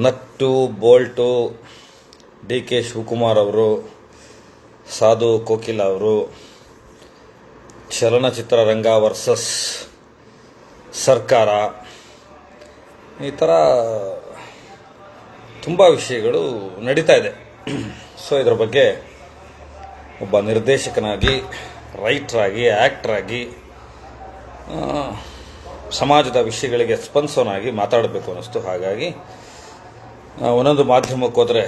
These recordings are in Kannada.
Nut Bolt D K Shivakumar ಅವರು, ಸಾಧು ಕೋಕಿಲ ಅವರು, ಚಲನಚಿತ್ರರಂಗ ವರ್ಸಸ್ ಸರ್ಕಾರ, ಈ ಥರ ತುಂಬ ವಿಷಯಗಳು ನಡೀತಾ ಇದೆ. ಸೊ ಇದರ ಬಗ್ಗೆ ಒಬ್ಬ ನಿರ್ದೇಶಕನಾಗಿ, ರೈಟ್ರಾಗಿ, ಆ್ಯಕ್ಟ್ರಾಗಿ, ಸಮಾಜದ ವಿಷಯಗಳಿಗೆ ಸ್ಪಂದಿಸೋನಾಗಿ ಮಾತಾಡಬೇಕು ಅನ್ನಿಸ್ತು. ಹಾಗಾಗಿ ಒಂದೊಂದು ಮಾಧ್ಯಮಕ್ಕೆ ಹೋದರೆ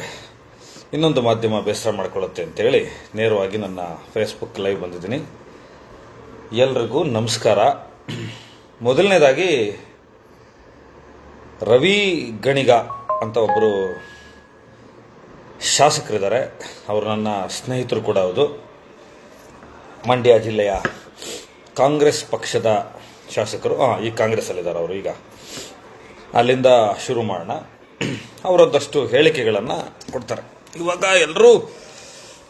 ಇನ್ನೊಂದು ಮಾಧ್ಯಮ ಬೇಸರ ಮಾಡಿಕೊಳ್ಳುತ್ತೆ ಅಂತೇಳಿ ನೇರವಾಗಿ ನನ್ನ ಫೇಸ್ಬುಕ್ ಲೈವ್ ಬಂದಿದ್ದೀನಿ. ಎಲ್ರಿಗೂ ನಮಸ್ಕಾರ. ಮೊದಲನೇದಾಗಿ ರವಿ ಗಣಿಗ ಅಂತ ಒಬ್ಬರು ಶಾಸಕರಿದ್ದಾರೆ. ಅವರು ನನ್ನ ಸ್ನೇಹಿತರು ಕೂಡ ಹೌದು. ಮಂಡ್ಯ ಜಿಲ್ಲೆಯ ಕಾಂಗ್ರೆಸ್ ಪಕ್ಷದ ಶಾಸಕರು. ಈ ಕಾಂಗ್ರೆಸ್ಸಲ್ಲಿದ್ದಾರೆ ಅವರು. ಈಗ ಅಲ್ಲಿಂದ ಶುರು ಮಾಡೋಣ. ಅವರೊಂದಷ್ಟು ಹೇಳಿಕೆಗಳನ್ನು ಕೊಡ್ತಾರೆ. ಇವಾಗ ಎಲ್ಲರೂ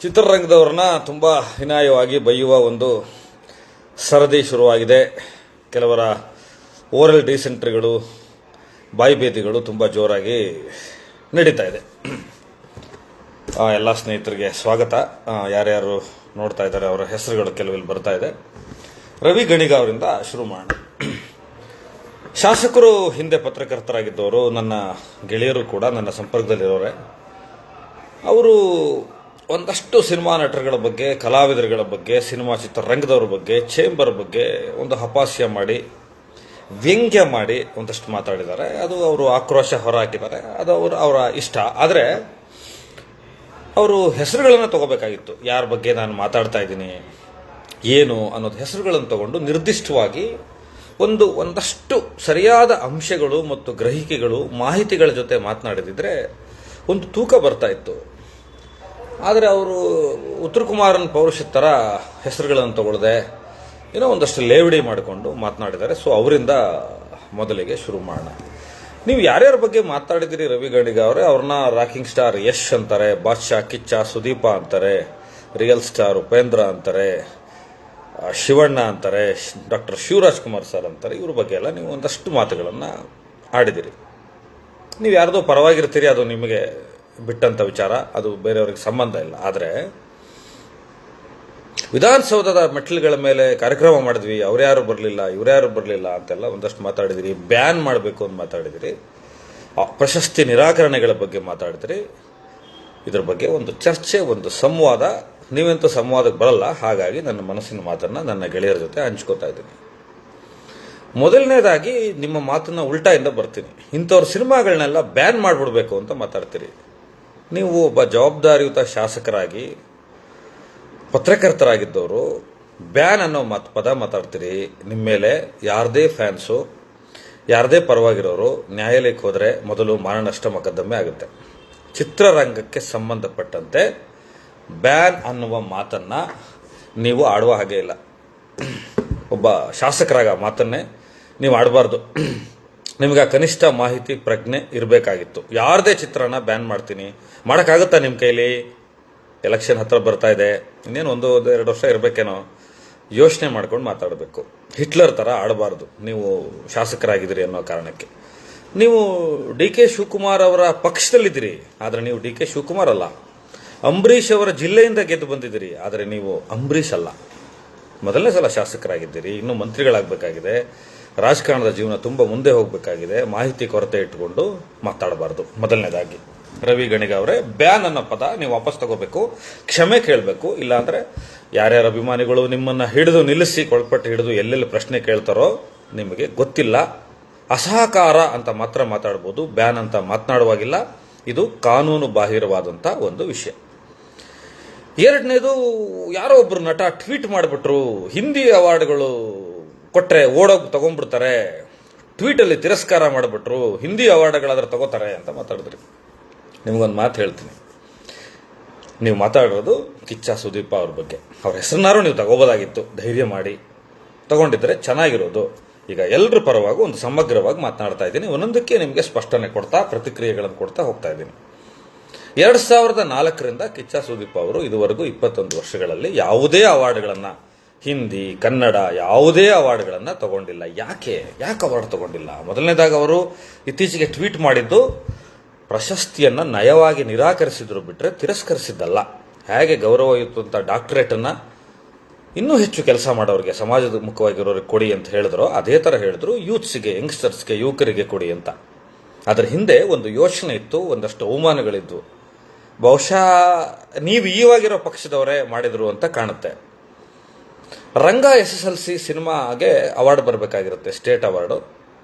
ಚಿತ್ರರಂಗದವ್ರನ್ನ ತುಂಬ ಹೀನಾಯವಾಗಿ ಬೈಯುವ ಒಂದು ಸರದಿ ಶುರುವಾಗಿದೆ. ಕೆಲವರ ಓರಲ್ ಡಿಸೆಂಟ್ರಿಗಳು, ಬಾಯಿಬೇದಿಗಳು ತುಂಬ ಜೋರಾಗಿ ನಡೀತಾ ಇದೆ. ಎಲ್ಲ ಸ್ನೇಹಿತರಿಗೆ ಸ್ವಾಗತ. ಯಾರ್ಯಾರು ನೋಡ್ತಾ ಇದ್ದಾರೆ ಅವರ ಹೆಸರುಗಳು ಕೆಲವಿಲ್ಲಿ ಬರ್ತಾ ಇದೆ. ರವಿ ಗಣಿಗ ಅವರಿಂದ ಶುರು ಮಾಡೋಣ. ಶಾಸಕರು ಹಿಂದೆ ಪತ್ರಕರ್ತರಾಗಿದ್ದವರು, ನನ್ನ ಗೆಳೆಯರು ಕೂಡ ನನ್ನ ಸಂಪರ್ಕದಲ್ಲಿರೋರೆ. ಅವರು ಒಂದಷ್ಟು ಸಿನಿಮಾ ನಟರುಗಳ ಬಗ್ಗೆ, ಕಲಾವಿದರುಗಳ ಬಗ್ಗೆ, ಸಿನಿಮಾ ಚಿತ್ರರಂಗದವ್ರ ಬಗ್ಗೆ, ಚೇಂಬರ್ ಬಗ್ಗೆ ಒಂದು ಅಪಹಾಸ್ಯ ಮಾಡಿ, ವ್ಯಂಗ್ಯ ಮಾಡಿ ಒಂದಷ್ಟು ಮಾತಾಡಿದ್ದಾರೆ. ಅದು ಅವರು ಆಕ್ರೋಶ ಹೊರಹಾಕಿದ್ದಾರೆ. ಅದು ಅವರ ಇಷ್ಟ. ಆದರೆ ಅವರು ಹೆಸರುಗಳನ್ನು ತಗೋಬೇಕಾಗಿತ್ತು. ಯಾರ ಬಗ್ಗೆ ನಾನು ಮಾತಾಡ್ತಾ ಇದ್ದೀನಿ, ಏನು ಅನ್ನೋದು ಹೆಸರುಗಳನ್ನು ತಗೊಂಡು ನಿರ್ದಿಷ್ಟವಾಗಿ ಒಂದಷ್ಟು ಸರಿಯಾದ ಅಂಶಗಳು ಮತ್ತು ಗ್ರಹಿಕೆಗಳು, ಮಾಹಿತಿಗಳ ಜೊತೆ ಮಾತನಾಡಿದಿದ್ರೆ ಒಂದು ತೂಕ ಬರ್ತಾ ಇತ್ತು. ಆದರೆ ಅವರು ಉತ್ತರ ಕುಮಾರನ್ ಪೌರುಷದ ಥರ ಹೆಸರುಗಳನ್ನು ತಗೊಳ್ಳದೆ ಏನೋ ಒಂದಷ್ಟು ಲೇವಡಿ ಮಾಡಿಕೊಂಡು ಮಾತನಾಡಿದ್ದಾರೆ. ಸೊ ಅವರಿಂದ ಮೊದಲಿಗೆ ಶುರು ಮಾಡೋಣ. ನೀವು ಯಾರ್ಯಾರ ಬಗ್ಗೆ ಮಾತಾಡಿದಿರಿ ರವಿ ಗಣಿಗ ಅವರೇ? ಅವ್ರನ್ನ ರಾಕಿಂಗ್ ಸ್ಟಾರ್ ಯಶ್ ಅಂತಾರೆ, ಬಾದ್ಶಾ, ಕಿಚ್ಚ, ಸುದೀಪ ಅಂತಾರೆ, ರಿಯಲ್ ಸ್ಟಾರ್ ಉಪೇಂದ್ರ ಅಂತಾರೆ, ಶಿವಣ್ಣ ಅಂತಾರೆ, ಡಾಕ್ಟರ್ ಶಿವರಾಜ್ ಕುಮಾರ್ ಸರ್ ಅಂತಾರೆ. ಇವ್ರ ಬಗ್ಗೆ ಎಲ್ಲ ನೀವು ಒಂದಷ್ಟು ಮಾತುಗಳನ್ನು ಆಡಿದಿರಿ. ನೀವು ಯಾರ್ದೋ ಪರವಾಗಿರ್ತೀರಿ, ಅದು ನಿಮಗೆ ಬಿಟ್ಟಂಥ ವಿಚಾರ, ಅದು ಬೇರೆಯವ್ರಿಗೆ ಸಂಬಂಧ ಇಲ್ಲ. ಆದರೆ ವಿಧಾನಸೌಧದ ಮೆಟ್ಟಿಲುಗಳ ಮೇಲೆ ಕಾರ್ಯಕ್ರಮ ಮಾಡಿದ್ವಿ, ಅವ್ರ್ಯಾರು ಬರಲಿಲ್ಲ, ಇವ್ರ್ಯಾರು ಬರಲಿಲ್ಲ ಅಂತೆಲ್ಲ ಒಂದಷ್ಟು ಮಾತಾಡಿದಿರಿ. ಬ್ಯಾನ್ ಮಾಡಬೇಕು ಅಂತ ಮಾತಾಡಿದಿರಿ. ಪ್ರಶಸ್ತಿ ನಿರಾಕರಣೆಗಳ ಬಗ್ಗೆ ಮಾತಾಡಿದಿರಿ. ಇದ್ರ ಬಗ್ಗೆ ಒಂದು ಚರ್ಚೆ, ಒಂದು ಸಂವಾದ. ನೀವಂತೂ ಸಂವಾದಕ್ಕೆ ಬರಲ್ಲ. ಹಾಗಾಗಿ ನನ್ನ ಮನಸ್ಸಿನ ಮಾತನ್ನು ನನ್ನ ಗೆಳೆಯರ ಜೊತೆ ಹಂಚ್ಕೋತಾ ಇದ್ದೀನಿ. ಮೊದಲನೇದಾಗಿ ನಿಮ್ಮ ಮಾತನ್ನ ಉಲ್ಟಾಯಿಂದ ಬರ್ತೀನಿ. ಇಂಥವ್ರ ಸಿನಿಮಾಗಳನ್ನೆಲ್ಲ ಬ್ಯಾನ್ ಮಾಡಿಬಿಡ್ಬೇಕು ಅಂತ ಮಾತಾಡ್ತೀರಿ. ನೀವು ಒಬ್ಬ ಜವಾಬ್ದಾರಿಯುತ ಶಾಸಕರಾಗಿ, ಪತ್ರಕರ್ತರಾಗಿದ್ದವರು ಬ್ಯಾನ್ ಅನ್ನೋ ಪದ ಮಾತಾಡ್ತೀರಿ. ನಿಮ್ಮ ಮೇಲೆ ಯಾರದೇ ಫ್ಯಾನ್ಸು, ಯಾರದೇ ಪರವಾಗಿರೋರು ನ್ಯಾಯಾಲಯಕ್ಕೆ ಹೋದರೆ ಮೊದಲು ಮಾನನಷ್ಟ ಮೊಕದ್ದಮೆ ಆಗುತ್ತೆ. ಚಿತ್ರರಂಗಕ್ಕೆ ಸಂಬಂಧಪಟ್ಟಂತೆ ಬ್ಯಾನ್ ಅನ್ನುವ ಮಾತನ್ನ ನೀವು ಆಡುವ ಹಾಗೆ ಇಲ್ಲ. ಒಬ್ಬ ಶಾಸಕರಾಗ ಮಾತನ್ನೇ ನೀವು ಆಡಬಾರ್ದು. ನಿಮ್ಗೆ ಕನಿಷ್ಠ ಮಾಹಿತಿ ಪ್ರಜ್ಞೆ ಇರಬೇಕಾಗಿತ್ತು. ಯಾರದೇ ಚಿತ್ರನ ಬ್ಯಾನ್ ಮಾಡ್ತೀನಿ ಮಾಡೋಕ್ಕಾಗುತ್ತಾ ನಿಮ್ಮ ಕೈಲಿ? ಎಲೆಕ್ಷನ್ ಹತ್ರ ಬರ್ತಾ ಇದೆ, ಇನ್ನೇನು 1-2 ವರ್ಷ ಇರಬೇಕೇನೋ. ಯೋಚನೆ ಮಾಡ್ಕೊಂಡು ಮಾತಾಡಬೇಕು. ಹಿಟ್ಲರ್ ಥರ ಆಡಬಾರ್ದು. ನೀವು ಶಾಸಕರಾಗಿದ್ದೀರಿ ಅನ್ನೋ ಕಾರಣಕ್ಕೆ. ನೀವು ಡಿ ಕೆ ಶಿವಕುಮಾರ್ ಅವರ ಪಕ್ಷದಲ್ಲಿದ್ದೀರಿ, ಆದರೆ ನೀವು ಡಿ ಕೆ ಶಿವಕುಮಾರ್ ಅಲ್ಲ. ಅಂಬರೀಷ್ ಅವರ ಜಿಲ್ಲೆಯಿಂದ ಗೆದ್ದು ಬಂದಿದ್ದೀರಿ, ಆದರೆ ನೀವು ಅಂಬರೀಷ್ ಅಲ್ಲ. ಮೊದಲನೇ ಸಲ ಶಾಸಕರಾಗಿದ್ದೀರಿ, ಇನ್ನೂ ಮಂತ್ರಿಗಳಾಗಬೇಕಾಗಿದೆ. ರಾಜಕಾರಣದ ಜೀವನ ತುಂಬ ಮುಂದೆ ಹೋಗಬೇಕಾಗಿದೆ. ಮಾಹಿತಿ ಕೊರತೆ ಇಟ್ಟುಕೊಂಡು ಮಾತಾಡಬಾರ್ದು. ಮೊದಲನೇದಾಗಿ ರವಿ ಗಣಿಗ ಅವರೇ, ಬ್ಯಾನ್ ಅನ್ನೋ ಪದ ನೀವು ವಾಪಸ್ ತಗೋಬೇಕು, ಕ್ಷಮೆ ಕೇಳಬೇಕು. ಇಲ್ಲಾಂದರೆ ಯಾರ್ಯಾರ ಅಭಿಮಾನಿಗಳು ನಿಮ್ಮನ್ನು ಹಿಡಿದು ನಿಲ್ಲಿಸಿ, ಕೊಳಪಟ್ಟು ಹಿಡಿದು ಎಲ್ಲೆಲ್ಲಿ ಪ್ರಶ್ನೆ ಕೇಳ್ತಾರೋ ನಿಮಗೆ ಗೊತ್ತಿಲ್ಲ. ಅಸಹಕಾರ ಅಂತ ಮಾತ್ರ ಮಾತಾಡ್ಬೋದು, ಬ್ಯಾನ್ ಅಂತ ಮಾತನಾಡುವಾಗಿಲ್ಲ. ಇದು ಕಾನೂನು ಬಾಹಿರವಾದಂಥ ಒಂದು ವಿಷಯ. ಎರಡನೇದು, ಯಾರೋ ಒಬ್ರು ನಟ ಟ್ವೀಟ್ ಮಾಡಿಬಿಟ್ರು, ಹಿಂದಿ ಅವಾರ್ಡ್ಗಳು ಕೊಟ್ಟರೆ ಓಡೋಗಿ ತಗೊಂಡ್ಬಿಡ್ತಾರೆ, ಟ್ವೀಟಲ್ಲಿ ತಿರಸ್ಕಾರ ಮಾಡಿಬಿಟ್ರು, ಹಿಂದಿ ಅವಾರ್ಡ್ಗಳಾದ್ರೆ ತಗೋತಾರೆ ಅಂತ ಮಾತಾಡಿದ್ರಿ. ನಿಮಗೊಂದು ಮಾತು ಹೇಳ್ತೀನಿ. ನೀವು ಮಾತಾಡೋದು ಕಿಚ್ಚ, ಸುದೀಪ ಅವ್ರ ಬಗ್ಗೆ. ಅವ್ರ ಹೆಸರನ್ನಾರು ನೀವು ತಗೋಬೋದಾಗಿತ್ತು. ಧೈರ್ಯ ಮಾಡಿ ತಗೊಂಡಿದ್ರೆ ಚೆನ್ನಾಗಿರೋದು. ಈಗ ಎಲ್ಲರ ಪರವಾಗಿ ಒಂದು ಸಮಗ್ರವಾಗಿ ಮಾತನಾಡ್ತಾ ಇದ್ದೀನಿ. ಒಂದೊಂದಕ್ಕೆ ನಿಮಗೆ ಸ್ಪಷ್ಟನೆ ಕೊಡ್ತಾ, ಪ್ರತಿಕ್ರಿಯೆಗಳನ್ನು ಕೊಡ್ತಾ ಹೋಗ್ತಾ ಇದ್ದೀನಿ. 2004ರಿಂದ ಕಿಚ್ಚ ಸುದೀಪ್ ಅವರು ಇದುವರೆಗೂ 21 ವರ್ಷಗಳಲ್ಲಿ ಯಾವುದೇ ಅವಾರ್ಡ್ಗಳನ್ನು, ಹಿಂದಿ, ಕನ್ನಡ ಯಾವುದೇ ಅವಾರ್ಡ್ಗಳನ್ನು ತಗೊಂಡಿಲ್ಲ. ಯಾಕೆ ಅವಾರ್ಡ್ ತಗೊಂಡಿಲ್ಲ? ಮೊದಲನೇದಾಗಿ ಅವರು ಇತ್ತೀಚೆಗೆ ಟ್ವೀಟ್ ಮಾಡಿದ್ದು ಪ್ರಶಸ್ತಿಯನ್ನು ನಯವಾಗಿ ನಿರಾಕರಿಸಿದ್ರು ಬಿಟ್ಟರೆ ತಿರಸ್ಕರಿಸಿದ್ದಲ್ಲ. ಹೇಗೆ ಗೌರವಯುತ ಅಂತ ಡಾಕ್ಟರೇಟನ್ನು ಇನ್ನೂ ಹೆಚ್ಚು ಕೆಲಸ ಮಾಡೋರಿಗೆ, ಸಮಾಜದ ಮುಖವಾಗಿರೋರಿಗೆ ಕೊಡಿ ಅಂತ ಹೇಳಿದ್ರು, ಅದೇ ಥರ ಹೇಳಿದ್ರು ಯೂತ್ಸ್ಗೆ, ಯಂಗ್ಸ್ಟರ್ಸ್ಗೆ, ಯುವಕರಿಗೆ ಕೊಡಿ ಅಂತ. ಅದರ ಹಿಂದೆ ಒಂದು ಯೋಚನೆ ಇತ್ತು, ಒಂದಷ್ಟು ಅವಮಾನಗಳಿದ್ವು. ಬಹುಶಃ ನೀವು ಈವಾಗಿರೋ ಪಕ್ಷದವರೇ ಮಾಡಿದ್ರು ಅಂತ ಕಾಣುತ್ತೆ. ರಂಗ SSLC ಸಿನಿಮಾಗೆ ಅವಾರ್ಡ್ ಬರಬೇಕಾಗಿರುತ್ತೆ, ಸ್ಟೇಟ್ ಅವಾರ್ಡು.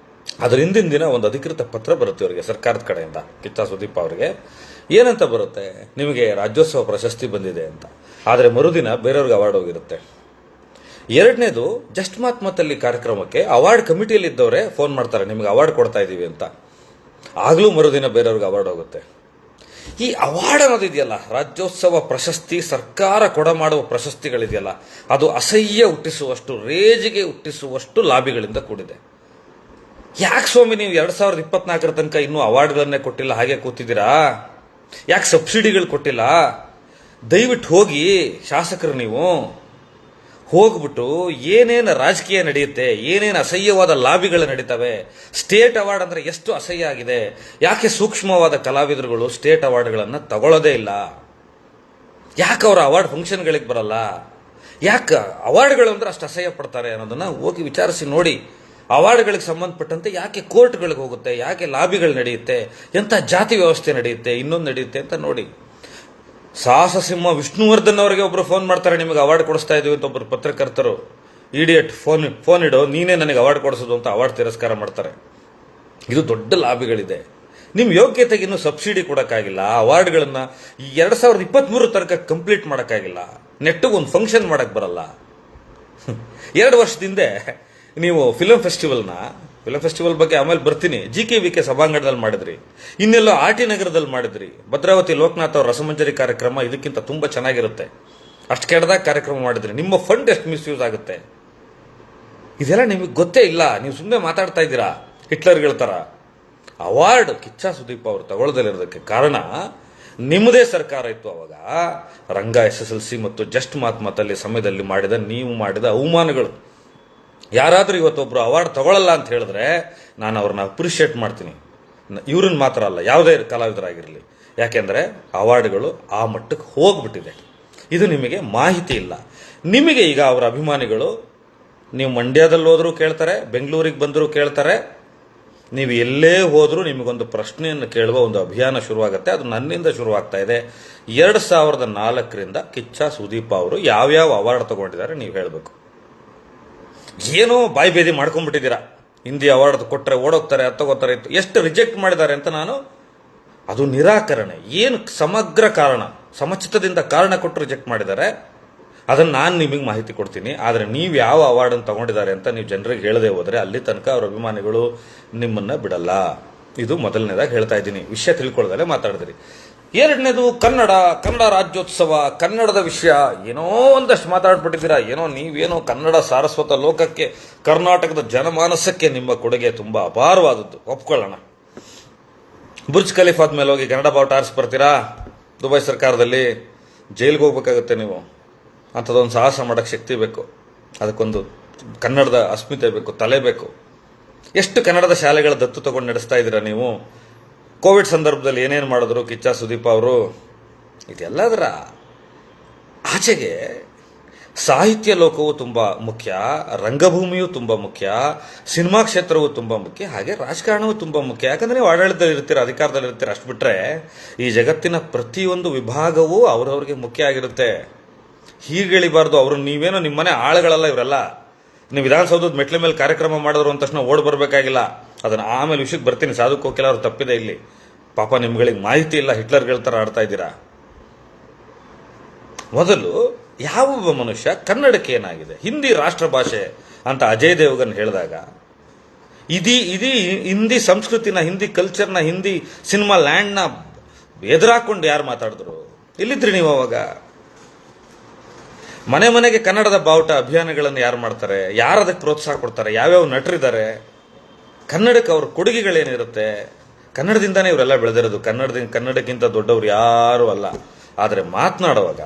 ಅದ್ರ ಹಿಂದಿನ ದಿನ ಒಂದು ಅಧಿಕೃತ ಪತ್ರ ಬರುತ್ತೆ ಅವರಿಗೆ ಸರ್ಕಾರದ ಕಡೆಯಿಂದ, ಕಿಚ್ಚ ಸುದೀಪ್ ಅವರಿಗೆ. ಏನಂತ ಬರುತ್ತೆ, ನಿಮಗೆ ರಾಜ್ಯೋತ್ಸವ ಪ್ರಶಸ್ತಿ ಬಂದಿದೆ ಅಂತ. ಆದರೆ ಮರುದಿನ ಬೇರೆಯವ್ರಿಗೆ ಅವಾರ್ಡ್ ಹೋಗಿರುತ್ತೆ. ಎರಡನೇದು, ಜಸ್ಟ್ ಮಾತ್ಮತ್ತಲ್ಲಿ ಕಾರ್ಯಕ್ರಮಕ್ಕೆ ಅವಾರ್ಡ್ ಕಮಿಟಿಯಲ್ಲಿ ಇದ್ದವರೇ ಫೋನ್ ಮಾಡ್ತಾರೆ, ನಿಮಗೆ ಅವಾರ್ಡ್ ಕೊಡ್ತಾ ಇದ್ದೀವಿ ಅಂತ. ಆಗಲೂ ಮರುದಿನ ಬೇರೆಯವ್ರಿಗೆ ಅವಾರ್ಡ್ ಹೋಗುತ್ತೆ. ಈ ಅವಾರ್ಡ್ ಅನ್ನೋದಿದೆಯಲ್ಲ, ರಾಜ್ಯೋತ್ಸವ ಪ್ರಶಸ್ತಿ, ಸರ್ಕಾರ ಮಾಡುವ ಪ್ರಶಸ್ತಿಗಳಿದೆಯಲ್ಲ, ಅದು ಅಸಹ್ಯ ಹುಟ್ಟಿಸುವಷ್ಟು, ರೇಜಿಗೆ ಹುಟ್ಟಿಸುವಷ್ಟು ಲಾಬಿಗಳಿಂದ ಕೂಡಿದೆ. ಯಾಕೆ ಸ್ವಾಮಿ ನೀವು 2024 ತನಕ ಇನ್ನೂ ಅವಾರ್ಡ್ಗಳನ್ನೇ ಕೊಟ್ಟಿಲ್ಲ, ಹಾಗೆ ಕೂತಿದ್ದೀರಾ? ಯಾಕೆ ಸಬ್ಸಿಡಿಗಳು ಕೊಟ್ಟಿಲ್ಲ? ದಯವಿಟ್ಟು ಹೋಗಿ ಶಾಸಕರು, ನೀವು ಹೋಗ್ಬಿಟ್ಟು ಏನೇನು ರಾಜಕೀಯ ನಡೆಯುತ್ತೆ, ಏನೇನು ಅಸಹ್ಯವಾದ ಲಾಬಿಗಳು ನಡೀತವೆ. ಸ್ಟೇಟ್ ಅವಾರ್ಡ್ ಅಂದ್ರೆ ಎಷ್ಟು ಅಸಹ್ಯ ಆಗಿದೆ. ಯಾಕೆ ಸೂಕ್ಷ್ಮವಾದ ಕಲಾವಿದರುಗಳು ಸ್ಟೇಟ್ ಅವಾರ್ಡ್ಗಳನ್ನು ತಗೊಳ್ಳೋದೇ ಇಲ್ಲ? ಯಾಕೆ ಅವರ ಅವಾರ್ಡ್ ಫಂಕ್ಷನ್ಗಳಿಗೆ ಬರಲ್ಲ? ಯಾಕೆ ಅವಾರ್ಡ್ಗಳು ಅಂದ್ರೆ ಅಷ್ಟು ಅಸಹ್ಯ ಪಡ್ತಾರೆ ಅನ್ನೋದನ್ನ ಹೋಗಿ ವಿಚಾರಿಸಿ ನೋಡಿ. ಅವಾರ್ಡ್ಗಳಿಗೆ ಸಂಬಂಧಪಟ್ಟಂತೆ ಯಾಕೆ ಕೋರ್ಟ್ಗಳಿಗೆ ಹೋಗುತ್ತೆ, ಯಾಕೆ ಲಾಬಿಗಳು ನಡೆಯುತ್ತೆ, ಎಂಥ ಜಾತಿ ವ್ಯವಸ್ಥೆ ನಡೆಯುತ್ತೆ, ಇನ್ನೊಂದು ನಡೆಯುತ್ತೆ ಅಂತ ನೋಡಿ. ಸಾಹಸ ಸಿಂಹ ವಿಷ್ಣುವರ್ಧನ್ ಅವರಿಗೆ ಒಬ್ಬರು ಫೋನ್ ಮಾಡ್ತಾರೆ, ನಿಮಗೆ ಅವಾರ್ಡ್ ಕೊಡಿಸ್ತಾ ಇದೀವಿ ಅಂತ. ಒಬ್ಬರು ಪತ್ರಕರ್ತರು, ಇಡಿಯಟ್, ಫೋನ್ ಇಡೋ, ನೀನೇ ನನಗೆ ಅವಾರ್ಡ್ ಕೊಡಿಸೋದು ಅಂತ ಅವಾರ್ಡ್ ತಿರಸ್ಕಾರ ಮಾಡ್ತಾರೆ. ಇದು ದೊಡ್ಡ ಲಾಭಿಗಳಿದೆ. ನಿಮ್ಮ ಯೋಗ್ಯತೆಗೆ ಇನ್ನೂ ಸಬ್ಸಿಡಿ ಕೊಡೋಕ್ಕಾಗಿಲ್ಲ. ಅವಾರ್ಡ್ಗಳನ್ನ 2023 ತನಕ ಕಂಪ್ಲೀಟ್ ಮಾಡೋಕ್ಕಾಗಿಲ್ಲ. ನೆಟ್ಟಿಗೆ ಒಂದು ಫಂಕ್ಷನ್ ಮಾಡಕ್ ಬರಲ್ಲ. 2 ವರ್ಷದಿಂದ ನೀವು ಫಿಲಂ ಫೆಸ್ಟಿವಲ್ ಬಗ್ಗೆ ಆಮೇಲೆ ಬರ್ತೀನಿ, GKVK ಸಭಾಂಗಣದಲ್ಲಿ ಮಾಡಿದ್ರಿ, ಇನ್ನೆಲ್ಲೋ RT ನಗರದಲ್ಲಿ ಮಾಡಿದ್ರಿ, ಭದ್ರಾವತಿ ಲೋಕನಾಥ್ ಅವ್ರ ರಸಮಂಜರಿ ಕಾರ್ಯಕ್ರಮ ಇದಕ್ಕಿಂತ ತುಂಬಾ ಚೆನ್ನಾಗಿರುತ್ತೆ. ಅಷ್ಟು ಕೆಡದಾಗ ಕಾರ್ಯಕ್ರಮ ಮಾಡಿದ್ರಿ. ನಿಮ್ಮ ಫಂಡ್ ಎಷ್ಟು ಮಿಸ್ಯೂಸ್ ಆಗುತ್ತೆ, ಇದೆಲ್ಲ ನಿಮಗೆ ಗೊತ್ತೇ ಇಲ್ಲ. ನೀವು ಸುಮ್ಮನೆ ಮಾತಾಡ್ತಾ ಇದ್ದೀರಾ ಹಿಟ್ಲರ್ಗಳ ತರ. ಅವಾರ್ಡ್ ಕಿಚ್ಚ ಸುದೀಪ್ ಅವರು ತಗೊಳ್ಳೋದಿರೋದಕ್ಕೆ ಕಾರಣ ನಿಮ್ಮದೇ ಸರ್ಕಾರ ಇತ್ತು ಅವಾಗ. ರಂಗ SSLC ಮತ್ತು ಜಸ್ಟ್ ಮಾತಲ್ಲಿ ಸಮಯದಲ್ಲಿ ನೀವು ಮಾಡಿದ ಅವಮಾನಗಳು. ಯಾರಾದರೂ ಇವತ್ತೊಬ್ರು ಅವಾರ್ಡ್ ತಗೊಳ್ಳಲ್ಲ ಅಂತ ಹೇಳಿದ್ರೆ ನಾನು ಅವ್ರನ್ನ ಅಪ್ರಿಷಿಯೇಟ್ ಮಾಡ್ತೀನಿ. ಇವ್ರನ್ನ ಮಾತ್ರ ಅಲ್ಲ, ಯಾವುದೇ ಕಲಾವಿದರಾಗಿರಲಿ. ಯಾಕೆಂದ್ರೆ ಅವಾರ್ಡ್ಗಳು ಆ ಮಟ್ಟಕ್ಕೆ ಹೋಗ್ಬಿಟ್ಟಿದೆ. ಇದು ನಿಮಗೆ ಮಾಹಿತಿ ಇಲ್ಲ. ನಿಮಗೆ ಈಗ ಅವರ ಅಭಿಮಾನಿಗಳು, ನೀವು ಮಂಡ್ಯದಲ್ಲಿ ಹೋದ್ರೂ ಕೇಳ್ತಾರೆ, ಬೆಂಗಳೂರಿಗೆ ಬಂದರೂ ಕೇಳ್ತಾರೆ, ನೀವು ಎಲ್ಲೇ ಹೋದ್ರೂ ನಿಮಗೊಂದು ಪ್ರಶ್ನೆಯನ್ನು ಕೇಳುವ ಒಂದು ಅಭಿಯಾನ ಶುರುವಾಗುತ್ತೆ. ಅದು ನನ್ನಿಂದ ಶುರುವಾಗ್ತಾ ಇದೆ. 2004ರಿಂದ ಕಿಚ್ಚ ಸುದೀಪ್ ಅವರು ಯಾವ್ಯಾವ ಅವಾರ್ಡ್ ತಗೊಂಡಿದ್ದಾರೆ ನೀವು ಹೇಳಬೇಕು. ಏನೋ ಬಾಯಿ ಬೇದಿ ಮಾಡ್ಕೊಂಡ್ಬಿಟ್ಟಿದ್ದೀರಾ. ಹಿಂದಿ ಅವಾರ್ಡ್ ಕೊಟ್ಟರೆ ಓಡೋಗ್ತಾರೆ, ಅದು ತಗೋತಾರೆ. ಎಷ್ಟು ರಿಜೆಕ್ಟ್ ಮಾಡಿದ್ದಾರೆ ಅಂತ ಅದು ನಿರಾಕರಣೆ. ಏನು ಸಮಗ್ರ ಕಾರಣ, ಸಮಚಿತದಿಂದ ಕಾರಣ ಕೊಟ್ಟು ರಿಜೆಕ್ಟ್ ಮಾಡಿದ್ದಾರೆ, ಅದನ್ನು ನಾನು ನಿಮಗೆ ಮಾಹಿತಿ ಕೊಡ್ತೀನಿ. ಆದರೆ ನೀವು ಯಾವ ಅವಾರ್ಡನ್ನು ತಗೊಂಡಿದ್ದಾರೆ ಅಂತ ನೀವು ಜನರಿಗೆ ಹೇಳದೆ ಹೋದರೆ ಅಲ್ಲಿ ತನಕ ಅವ್ರ ಅಭಿಮಾನಿಗಳು ನಿಮ್ಮನ್ನ ಬಿಡಲ್ಲ. ಇದು ಮೊದಲನೇದಾಗಿ ಹೇಳ್ತಾ ಇದ್ದೀನಿ, ವಿಷಯ ತಿಳ್ಕೊಳ್ಳೋದಲ್ಲೇ ಮಾತಾಡಿದ್ರಿ. ಎರಡನೇದು, ಕನ್ನಡ ರಾಜ್ಯೋತ್ಸವ, ಕನ್ನಡದ ವಿಷಯ ಏನೋ ಒಂದಷ್ಟು ಮಾತಾಡ್ಬಿಟ್ಟಿದ್ದೀರಾ. ನೀವೇನೋ ಕನ್ನಡ ಸಾರಸ್ವತ ಲೋಕಕ್ಕೆ, ಕರ್ನಾಟಕದ ಜನಮಾನಸಕ್ಕೆ ನಿಮ್ಮ ಕೊಡುಗೆ ತುಂಬಾ ಅಪಾರವಾದದ್ದು, ಒಪ್ಕೊಳ್ಳೋಣ. ಬುರ್ಜ್ ಖಲೀಫಾದ ಮೇಲೆ ಹೋಗಿ ಕನ್ನಡ ಬಾವುಟ ಆರಿಸಿ ಬರ್ತೀರಾ? ದುಬೈ ಸರ್ಕಾರದಲ್ಲಿ ಜೈಲಿಗೆ ಹೋಗ್ಬೇಕಾಗುತ್ತೆ ನೀವು. ಅಂಥದ್ದೊಂದು ಸಾಹಸ ಮಾಡೋಕ್ಕೆ ಶಕ್ತಿ ಬೇಕು, ಅದಕ್ಕೊಂದು ಕನ್ನಡದ ಅಸ್ಮಿತೆ ಬೇಕು, ತಲೆ ಬೇಕು. ಎಷ್ಟು ಕನ್ನಡದ ಶಾಲೆಗಳ ದತ್ತು ತಗೊಂಡು ನಡೆಸ್ತಾ ಇದ್ದೀರಾ ನೀವು? ಕೋವಿಡ್ ಸಂದರ್ಭದಲ್ಲಿ ಏನೇನು ಮಾಡಿದ್ರು ಕಿಚ್ಚ ಸುದೀಪ್ ಅವರು? ಇದೆಲ್ಲದರ ಆಚೆಗೆ ಸಾಹಿತ್ಯ ಲೋಕವು ತುಂಬ ಮುಖ್ಯ, ರಂಗಭೂಮಿಯೂ ತುಂಬ ಮುಖ್ಯ, ಸಿನಿಮಾ ಕ್ಷೇತ್ರವೂ ತುಂಬ ಮುಖ್ಯ, ಹಾಗೆ ರಾಜಕಾರಣವೂ ತುಂಬ ಮುಖ್ಯ. ಯಾಕಂದ್ರೆ ನೀವು ಆಡಳಿತದಲ್ಲಿ ಇರ್ತೀರ, ಅಧಿಕಾರದಲ್ಲಿ ಇರ್ತೀರ. ಅಷ್ಟು ಬಿಟ್ರೆ ಈ ಜಗತ್ತಿನ ಪ್ರತಿಯೊಂದು ವಿಭಾಗವೂ ಅವ್ರವ್ರಿಗೆ ಮುಖ್ಯ ಆಗಿರುತ್ತೆ. ಹೀಗೆಳಿಬಾರ್ದು. ಅವರು ನೀವೇನೋ ನಿಮ್ಮನೆ ಆಳುಗಳಲ್ಲ ಇವರೆಲ್ಲ. ನೀವು ವಿಧಾನಸೌಧದ ಮೆಟ್ಲ ಮೇಲೆ ಕಾರ್ಯಕ್ರಮ ಮಾಡಿದ್ರು ಅಂದ ತಕ್ಷಣ ಓಡ್ ಬರಬೇಕಾಗಿಲ್ಲ. ಅದನ್ನ ಆಮೇಲೆ ವಿಷಯಕ್ಕೆ ಬರ್ತೀನಿ. ಸಾಧು ಕೋಕಿಲ ಅವರು ತಪ್ಪಿದೆ ಇಲ್ಲಿ. ಪಾಪ ನಿಮ್ಗಳಿಗೆ ಮಾಹಿತಿ ಇಲ್ಲ, ಹಿಟ್ಲರ್ಗಳ ತರ ಆಡ್ತಾ ಇದ್ದೀರಾ. ಮೊದಲು ಯಾವೊಬ್ಬ ಮನುಷ್ಯ ಕನ್ನಡಕ್ಕೆ ಏನಾಗಿದೆ, ಹಿಂದಿ ರಾಷ್ಟ್ರ ಭಾಷೆ ಅಂತ ಅಜಯ್ ದೇವಗನ್ ಹೇಳಿದಾಗ, ಇದೀ ಹಿಂದಿ ಸಂಸ್ಕೃತಿನ, ಹಿಂದಿ ಕಲ್ಚರ್ನ, ಹಿಂದಿ ಸಿನಿಮಾ ಲ್ಯಾಂಡ್ನ ಎದುರಾಕೊಂಡು ಯಾರು ಮಾತಾಡಿದ್ರು? ಎಲ್ಲಿದ್ರಿ ನೀವು ಅವಾಗ? ಮನೆ ಮನೆಗೆ ಕನ್ನಡದ ಬಾವುಟ ಅಭಿಯಾನಗಳನ್ನು ಯಾರು ಮಾಡ್ತಾರೆ? ಯಾರು ಅದಕ್ಕೆ ಪ್ರೋತ್ಸಾಹ ಕೊಡ್ತಾರೆ? ಯಾವ್ಯಾವ ನಟರಿದ್ದಾರೆ? ಕನ್ನಡಕ್ಕೆ ಅವ್ರ ಕೊಡುಗೆಗಳೇನಿರುತ್ತೆ? ಕನ್ನಡದಿಂದಾನೇ ಇವರೆಲ್ಲ ಬೆಳೆದಿರೋದು. ಕನ್ನಡಕ್ಕಿಂತ ದೊಡ್ಡವ್ರು ಯಾರೂ ಅಲ್ಲ. ಆದರೆ ಮಾತನಾಡುವಾಗ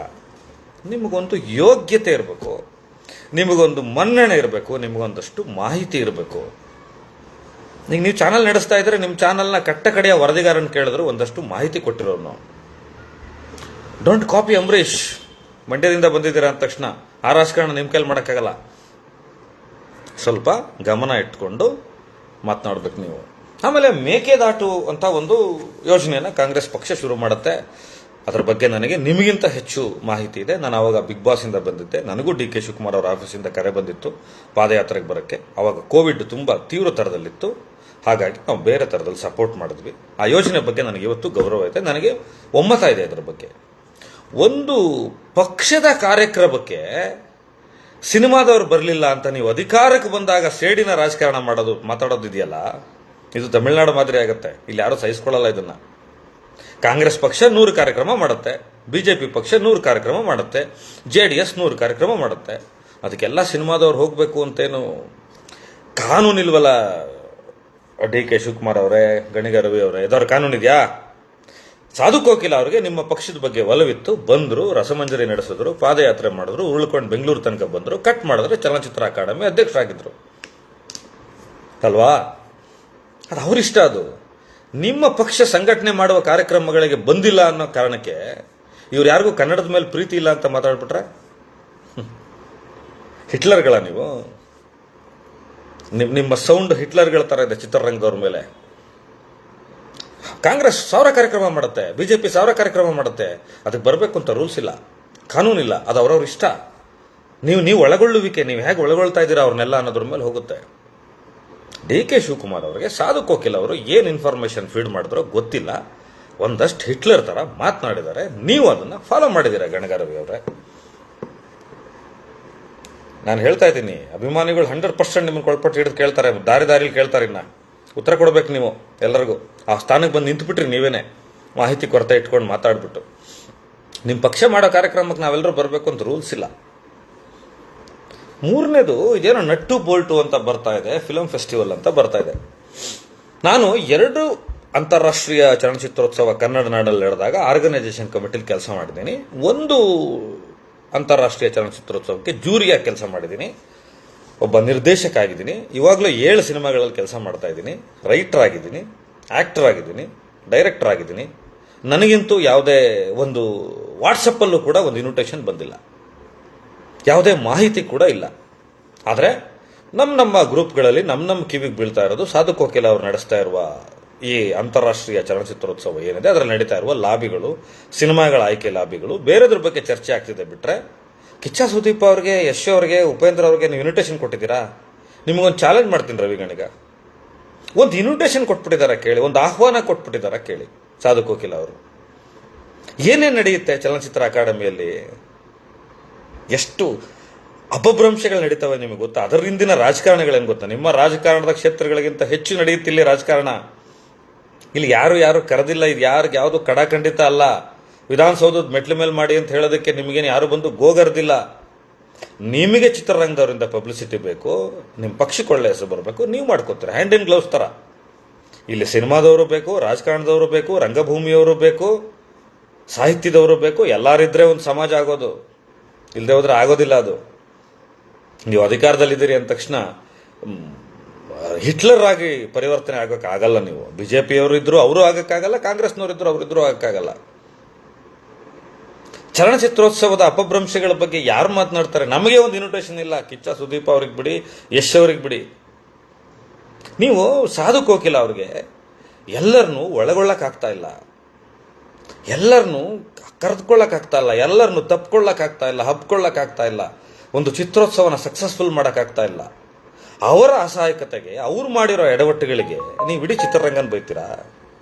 ನಿಮಗೊಂದು ಯೋಗ್ಯತೆ ಇರಬೇಕು, ನಿಮಗೊಂದು ಮನ್ನಣೆ ಇರಬೇಕು, ನಿಮಗೊಂದಷ್ಟು ಮಾಹಿತಿ ಇರಬೇಕು. ಈಗ ನೀವು ಚಾನಲ್ ನಡೆಸ್ತಾ ಇದ್ರೆ ನಿಮ್ಮ ಚಾನಲ್ನ ಕಟ್ಟ ಕಡೆಯ ವರದಿಗಾರನ ಕೇಳಿದ್ರು ಒಂದಷ್ಟು ಮಾಹಿತಿ ಕೊಟ್ಟಿರೋರು ನಾವು. Don't copy Ambareesh. ಮಂಡ್ಯದಿಂದ ಬಂದಿದ್ದೀರಾ ಅಂದ ತಕ್ಷಣ ಆ ರಾಜಕಾರಣ ನಿಮ್ಮ ಕೈಲಿ ಮಾಡೋಕ್ಕಾಗಲ್ಲ. ಸ್ವಲ್ಪ ಗಮನ ಇಟ್ಕೊಂಡು ಮಾತನಾಡ್ಬೇಕು ನೀವು. ಆಮೇಲೆ ಮೇಕೆದಾಟು ಅಂತ ಒಂದು ಯೋಜನೆಯನ್ನು ಕಾಂಗ್ರೆಸ್ ಪಕ್ಷ ಶುರು ಮಾಡುತ್ತೆ. ಅದರ ಬಗ್ಗೆ ನನಗೆ ನಿಮಗಿಂತ ಹೆಚ್ಚು ಮಾಹಿತಿ ಇದೆ. ನಾನು ಆವಾಗ ಬಿಗ್ ಬಾಸ್ ಇಂದ ಬಂದಿದ್ದೆ. ನನಗೂ ಡಿ ಕೆ ಶಿವಕುಮಾರ್ ಅವರ ಆಫೀಸಿಂದ ಕರೆ ಬಂದಿತ್ತು ಪಾದಯಾತ್ರೆಗೆ ಬರೋಕ್ಕೆ. ಆವಾಗ ಕೋವಿಡ್ ತುಂಬ ತೀವ್ರ ಥರದಲ್ಲಿತ್ತು. ಹಾಗಾಗಿ ನಾವು ಬೇರೆ ಥರದಲ್ಲಿ ಸಪೋರ್ಟ್ ಮಾಡಿದ್ವಿ. ಆ ಯೋಜನೆ ಬಗ್ಗೆ ನನಗೆ ಇವತ್ತು ಗೌರವ ಇದೆ, ನನಗೆ ಒಮ್ಮತ ಇದೆ ಅದರ ಬಗ್ಗೆ. ಒಂದು ಪಕ್ಷದ ಕಾರ್ಯಕ್ರಮಕ್ಕೆ ಸಿನಿಮಾದವ್ರು ಬರಲಿಲ್ಲ ಅಂತ ನೀವು ಅಧಿಕಾರಕ್ಕೆ ಬಂದಾಗ ಸೇಡಿನ ರಾಜಕಾರಣ ಮಾತಾಡೋದಿದೆಯಲ್ಲ, ಇದು ತಮಿಳುನಾಡು ಮಾದರಿ ಆಗುತ್ತೆ. ಇಲ್ಲಿ ಯಾರು ಸಹಿಸ್ಕೊಳ್ಳಲ್ಲ ಇದನ್ನ. ಕಾಂಗ್ರೆಸ್ ಪಕ್ಷ 100 ಕಾರ್ಯಕ್ರಮ ಮಾಡುತ್ತೆ, ಬಿಜೆಪಿ ಪಕ್ಷ 100 ಕಾರ್ಯಕ್ರಮ ಮಾಡುತ್ತೆ, JDS 100 ಕಾರ್ಯಕ್ರಮ ಮಾಡುತ್ತೆ. ಅದಕ್ಕೆಲ್ಲ ಸಿನಿಮಾದವ್ರು ಹೋಗಬೇಕು ಅಂತೇನು ಕಾನೂನಿಲ್ವಲ್ಲ. ಡಿ ಕೆ ಶಿವಕುಮಾರ್ ಅವರೇ, ಗಣಿಗ ರವಿ ಅವರೇ, ಇದವ್ರ ಕಾನೂನಿದೆಯಾ? ಸಾಧು ಕೋಕಿಲ ಅವರಿಗೆ ನಿಮ್ಮ ಪಕ್ಷದ ಬಗ್ಗೆ ಒಲವಿತ್ತು, ಬಂದರು, ರಸಮಂಜರಿ ನಡೆಸಿದ್ರು, ಪಾದಯಾತ್ರೆ ಮಾಡಿದ್ರು, ಉರುಳ್ಕೊಂಡು ಬೆಂಗಳೂರು ತನಕ ಬಂದರು, ಕಟ್ ಮಾಡಿದ್ರೆ ಚಲನಚಿತ್ರ ಅಕಾಡೆಮಿ ಅಧ್ಯಕ್ಷರಾಗಿದ್ರು ಅಲ್ವಾ? ಅದು ಅವರಿಷ್ಟ. ಅದು ನಿಮ್ಮ ಪಕ್ಷ ಸಂಘಟನೆ ಮಾಡುವ ಕಾರ್ಯಕ್ರಮಗಳಿಗೆ ಬಂದಿಲ್ಲ ಅನ್ನೋ ಕಾರಣಕ್ಕೆ ಇವ್ರು ಯಾರಿಗೂ ಕನ್ನಡದ ಮೇಲೆ ಪ್ರೀತಿ ಇಲ್ಲ ಅಂತ ಮಾತಾಡ್ಬಿಟ್ರೆ ಹಿಟ್ಲರ್ಗಳ ನೀವು? ನಿಮ್ಮ ಸೌಂಡ್ ಹಿಟ್ಲರ್ಗಳ ಥರ ಇದೆ ಚಿತ್ರರಂಗದವ್ರ ಮೇಲೆ. ಕಾಂಗ್ರೆಸ್ 1000 ಕಾರ್ಯಕ್ರಮ ಮಾಡುತ್ತೆ, ಬಿಜೆಪಿ 1000 ಕಾರ್ಯಕ್ರಮ ಮಾಡುತ್ತೆ. ಅದಕ್ಕೆ ಬರಬೇಕು ಅಂತ ರೂಲ್ಸ್ ಇಲ್ಲ, ಕಾನೂನಿಲ್ಲ. ಅದು ಅವ್ರವ್ರ ಇಷ್ಟ. ನೀವು ಒಳಗೊಳ್ಳುವಿಕೆ, ನೀವು ಹೇಗೆ ಒಳಗೊಳ್ತಾ ಇದ್ದೀರಾ ಅವ್ರನ್ನೆಲ್ಲ ಅನ್ನೋದ್ರ ಮೇಲೆ ಹೋಗುತ್ತೆ. ಡಿ ಕೆ ಶಿವಕುಮಾರ್ ಅವರಿಗೆ ಸಾಧು ಕೋಕಿಲ್ ಅವರು ಏನು ಇನ್ಫಾರ್ಮೇಶನ್ ಫೀಡ್ ಮಾಡಿದ್ರೋ ಗೊತ್ತಿಲ್ಲ. ಒಂದಷ್ಟು ಹಿಟ್ಲರ್ ಥರ ಮಾತನಾಡಿದ್ದಾರೆ. ನೀವು ಅದನ್ನು ಫಾಲೋ ಮಾಡಿದ್ದೀರಾ ಗಣಗ ರವಿ ಅವರೇ. ನಾನು ಹೇಳ್ತಾ ಇದ್ದೀನಿ, ಅಭಿಮಾನಿಗಳು 100% ನಿಮ್ಮನ್ನು ಕೊಳ್ಪಟ್ಟು ಹಿಡಿದು ಕೇಳ್ತಾರೆ, ದಾರಿಲಿ ಕೇಳ್ತಾರೆ. ಇನ್ನ ಉತ್ತರ ಕೊಡಬೇಕು ನೀವು ಎಲ್ಲರಿಗೂ. ಆ ಸ್ಥಾನಕ್ಕೆ ಬಂದು ನಿಂತುಬಿಟ್ರಿ ನೀವೇನೆ, ಮಾಹಿತಿ ಕೊರತೆ ಇಟ್ಕೊಂಡು ಮಾತಾಡ್ಬಿಟ್ಟು. ನಿಮ್ಮ ಪಕ್ಷ ಮಾಡೋ ಕಾರ್ಯಕ್ರಮಕ್ಕೆ ನಾವೆಲ್ಲರೂ ಬರಬೇಕು ಅಂತ ರೂಲ್ಸ್ ಇಲ್ಲ. ಮೂರನೇದು, ಇದೇನೋ ನಟ್ಟು ಬೋಲ್ಟು ಅಂತ ಬರ್ತಾ ಇದೆ, ಫಿಲಂ ಫೆಸ್ಟಿವಲ್ ಅಂತ ಬರ್ತಾ ಇದೆ. ನಾನು 2 ಅಂತಾರಾಷ್ಟ್ರೀಯ ಚಲನಚಿತ್ರೋತ್ಸವ ಕನ್ನಡ ನಾಡಲ್ಲಿ ನಡೆದಾಗ ಆರ್ಗನೈಸೇಷನ್ ಕಮಿಟಿಲಿ ಕೆಲಸ ಮಾಡಿದ್ದೀನಿ. ಒಂದು ಅಂತಾರಾಷ್ಟ್ರೀಯ ಚಲನಚಿತ್ರೋತ್ಸವಕ್ಕೆ ಜೂರಿಯಾಗಿ ಕೆಲಸ ಮಾಡಿದ್ದೀನಿ. ಒಬ್ಬ ನಿರ್ದೇಶಕ ಆಗಿದ್ದೀನಿ. ಇವಾಗಲೂ 7 ಸಿನಿಮಾಗಳಲ್ಲಿ ಕೆಲಸ ಮಾಡ್ತಾ ಇದ್ದೀನಿ. ರೈಟರ್ ಆಗಿದ್ದೀನಿ, ಆ್ಯಕ್ಟರ್ ಆಗಿದ್ದೀನಿ, ಡೈರೆಕ್ಟರ್ ಆಗಿದ್ದೀನಿ. ನನಗಂತೂ ಯಾವುದೇ ಒಂದು ವಾಟ್ಸಪ್ಪಲ್ಲೂ ಕೂಡ ಒಂದು ಇನ್ವಿಟೇಷನ್ ಬಂದಿಲ್ಲ, ಯಾವುದೇ ಮಾಹಿತಿ ಕೂಡ ಇಲ್ಲ. ಆದರೆ ನಮ್ಮ ಗ್ರೂಪ್ಗಳಲ್ಲಿ ನಮ್ಮ ಕಿವಿಗೆ ಬೀಳ್ತಾ ಇರೋದು ಸಾಧು ಕೋಕಿಲ ಅವರು ನಡೆಸ್ತಾ ಇರುವ ಈ ಅಂತಾರಾಷ್ಟ್ರೀಯ ಚಲನಚಿತ್ರೋತ್ಸವ ಏನಿದೆ ಅದರಲ್ಲಿ ನಡೀತಾ ಇರುವ ಲಾಬಿಗಳು, ಸಿನಿಮಾಗಳ ಆಯ್ಕೆ ಲಾಬಿಗಳು, ಬೇರೆದ್ರ ಬಗ್ಗೆ ಚರ್ಚೆ ಆಗ್ತಿದೆ. ಬಿಟ್ಟರೆ ಕಿಚ್ಚ ಸುದೀಪ್ ಅವ್ರಿಗೆ, ಯಶ್ ಅವ್ರಿಗೆ, ಉಪೇಂದ್ರ ಅವ್ರಿಗೆ ನೀವು ಇನ್ವಿಟೇಷನ್ ಕೊಟ್ಟಿದ್ದೀರಾ? ನಿಮಗೊಂದು ಚಾಲೆಂಜ್ ಮಾಡ್ತೀನಿ ರವಿಗಣಿಗ. ಒಂದು ಇನ್ವಿಟೇಷನ್ ಕೊಟ್ಬಿಟ್ಟಿದ್ದಾರೆ ಕೇಳಿ, ಒಂದು ಆಹ್ವಾನ ಕೊಟ್ಬಿಟ್ಟಿದ್ದಾರೆ ಕೇಳಿ ಸಾಧು ಕೋಕಿಲ ಅವರು. ಏನೇನು ನಡೆಯುತ್ತೆ ಚಲನಚಿತ್ರ ಅಕಾಡೆಮಿಯಲ್ಲಿ? ಎಷ್ಟು ಅಪಭ್ರಂಶಗಳು ನಡೀತವೆ ನಿಮಗೆ ಗೊತ್ತಾ? ಅದರ ಹಿಂದಿನ ರಾಜಕಾರಣಗಳೇನು ಗೊತ್ತಾ? ನಿಮ್ಮ ರಾಜಕಾರಣದ ಕ್ಷೇತ್ರಗಳಿಗಿಂತ ಹೆಚ್ಚು ನಡೆಯುತ್ತಿಲ್ಲ ರಾಜಕಾರಣ. ಇಲ್ಲಿ ಯಾರು ಕರೆದಿಲ್ಲ. ಇದು ಯಾವುದು ಕಡಾಖಂಡಿತ ಅಲ್ಲ. ವಿಧಾನಸೌಧದ ಮೆಟ್ಲ ಮೇಲೆ ಮಾಡಿ ಅಂತ ಹೇಳೋದಕ್ಕೆ ನಿಮಗೇನು ಯಾರು ಬಂದು ಗೋಗರ್ದಿಲ್ಲ. ನಿಮಗೆ ಚಿತ್ರರಂಗದವರಿಂದ ಪಬ್ಲಿಸಿಟಿ ಬೇಕು, ನಿಮ್ಮ ಪಕ್ಷಕ್ಕೆ ಒಳ್ಳೆ ಹೆಸರು ಬರಬೇಕು, ನೀವು ಮಾಡ್ಕೋತೀರ ಹ್ಯಾಂಡ್ ಇನ್ ಗ್ಲೌಸ್ ಥರ. ಇಲ್ಲಿ ಸಿನಿಮಾದವರು ಬೇಕು, ರಾಜಕಾರಣದವರು ಬೇಕು, ರಂಗಭೂಮಿಯವರು ಬೇಕು, ಸಾಹಿತ್ಯದವರು ಬೇಕು. ಎಲ್ಲರಿದ್ರೆ ಒಂದು ಸಮಾಜ ಆಗೋದು. ಇಲ್ಲದೆ ಹೋದ್ರೆ ಆಗೋದಿಲ್ಲ ಅದು. ನೀವು ಅಧಿಕಾರದಲ್ಲಿದ್ದೀರಿ ಅಂದ ತಕ್ಷಣ ಹಿಟ್ಲರ್ ಆಗಿ ಪರಿವರ್ತನೆ ಆಗೋಕ್ಕಾಗಲ್ಲ. ನೀವು ಬಿಜೆಪಿಯವರು ಇದ್ರು ಅವರು ಆಗಕ್ಕಾಗಲ್ಲ, ಕಾಂಗ್ರೆಸ್ನವರು ಇದ್ರು ಅವರಿದ್ರು ಆಗಕ್ಕಾಗಲ್ಲ. ಚಲನಚಿತ್ರೋತ್ಸವದ ಅಪಭ್ರಂಶಗಳ ಬಗ್ಗೆ ಯಾರು ಮಾತನಾಡ್ತಾರೆ? ನಮಗೆ ಒಂದು ಇನ್ವಿಟೇಷನ್ ಇಲ್ಲ. ಕಿಚ್ಚ ಸುದೀಪ್ ಅವ್ರಿಗೆ ಬಿಡಿ, ಯಶ್ ಅವ್ರಿಗೆ ಬಿಡಿ. ನೀವು ಸಾಧು ಕೋಕಿಲ ಅವ್ರಿಗೆ ಎಲ್ಲರನ್ನೂ ಒಳಗೊಳ್ಳಕ್ಕಾಗ್ತಾ ಇಲ್ಲ, ಎಲ್ಲರನ್ನೂ ಕರೆದುಕೊಳ್ಳಕ್ಕಾಗ್ತಾ ಇಲ್ಲ, ಎಲ್ಲರನ್ನೂ ತಪ್ಪಿಕೊಳ್ಳಕ್ಕಾಗ್ತಾ ಇಲ್ಲ, ಹಬ್ಕೊಳ್ಳಕ್ಕಾಗ್ತಾ ಇಲ್ಲ, ಒಂದು ಚಿತ್ರೋತ್ಸವನ ಸಕ್ಸಸ್ಫುಲ್ ಮಾಡೋಕ್ಕಾಗ್ತಾ ಇಲ್ಲ. ಅವರ ಅಸಹಾಯಕತೆಗೆ, ಅವ್ರು ಮಾಡಿರೋ ಎಡವಟ್ಟುಗಳಿಗೆ ನೀವು ಇಡೀ ಚಿತ್ರರಂಗನ ಬೈತೀರಾ?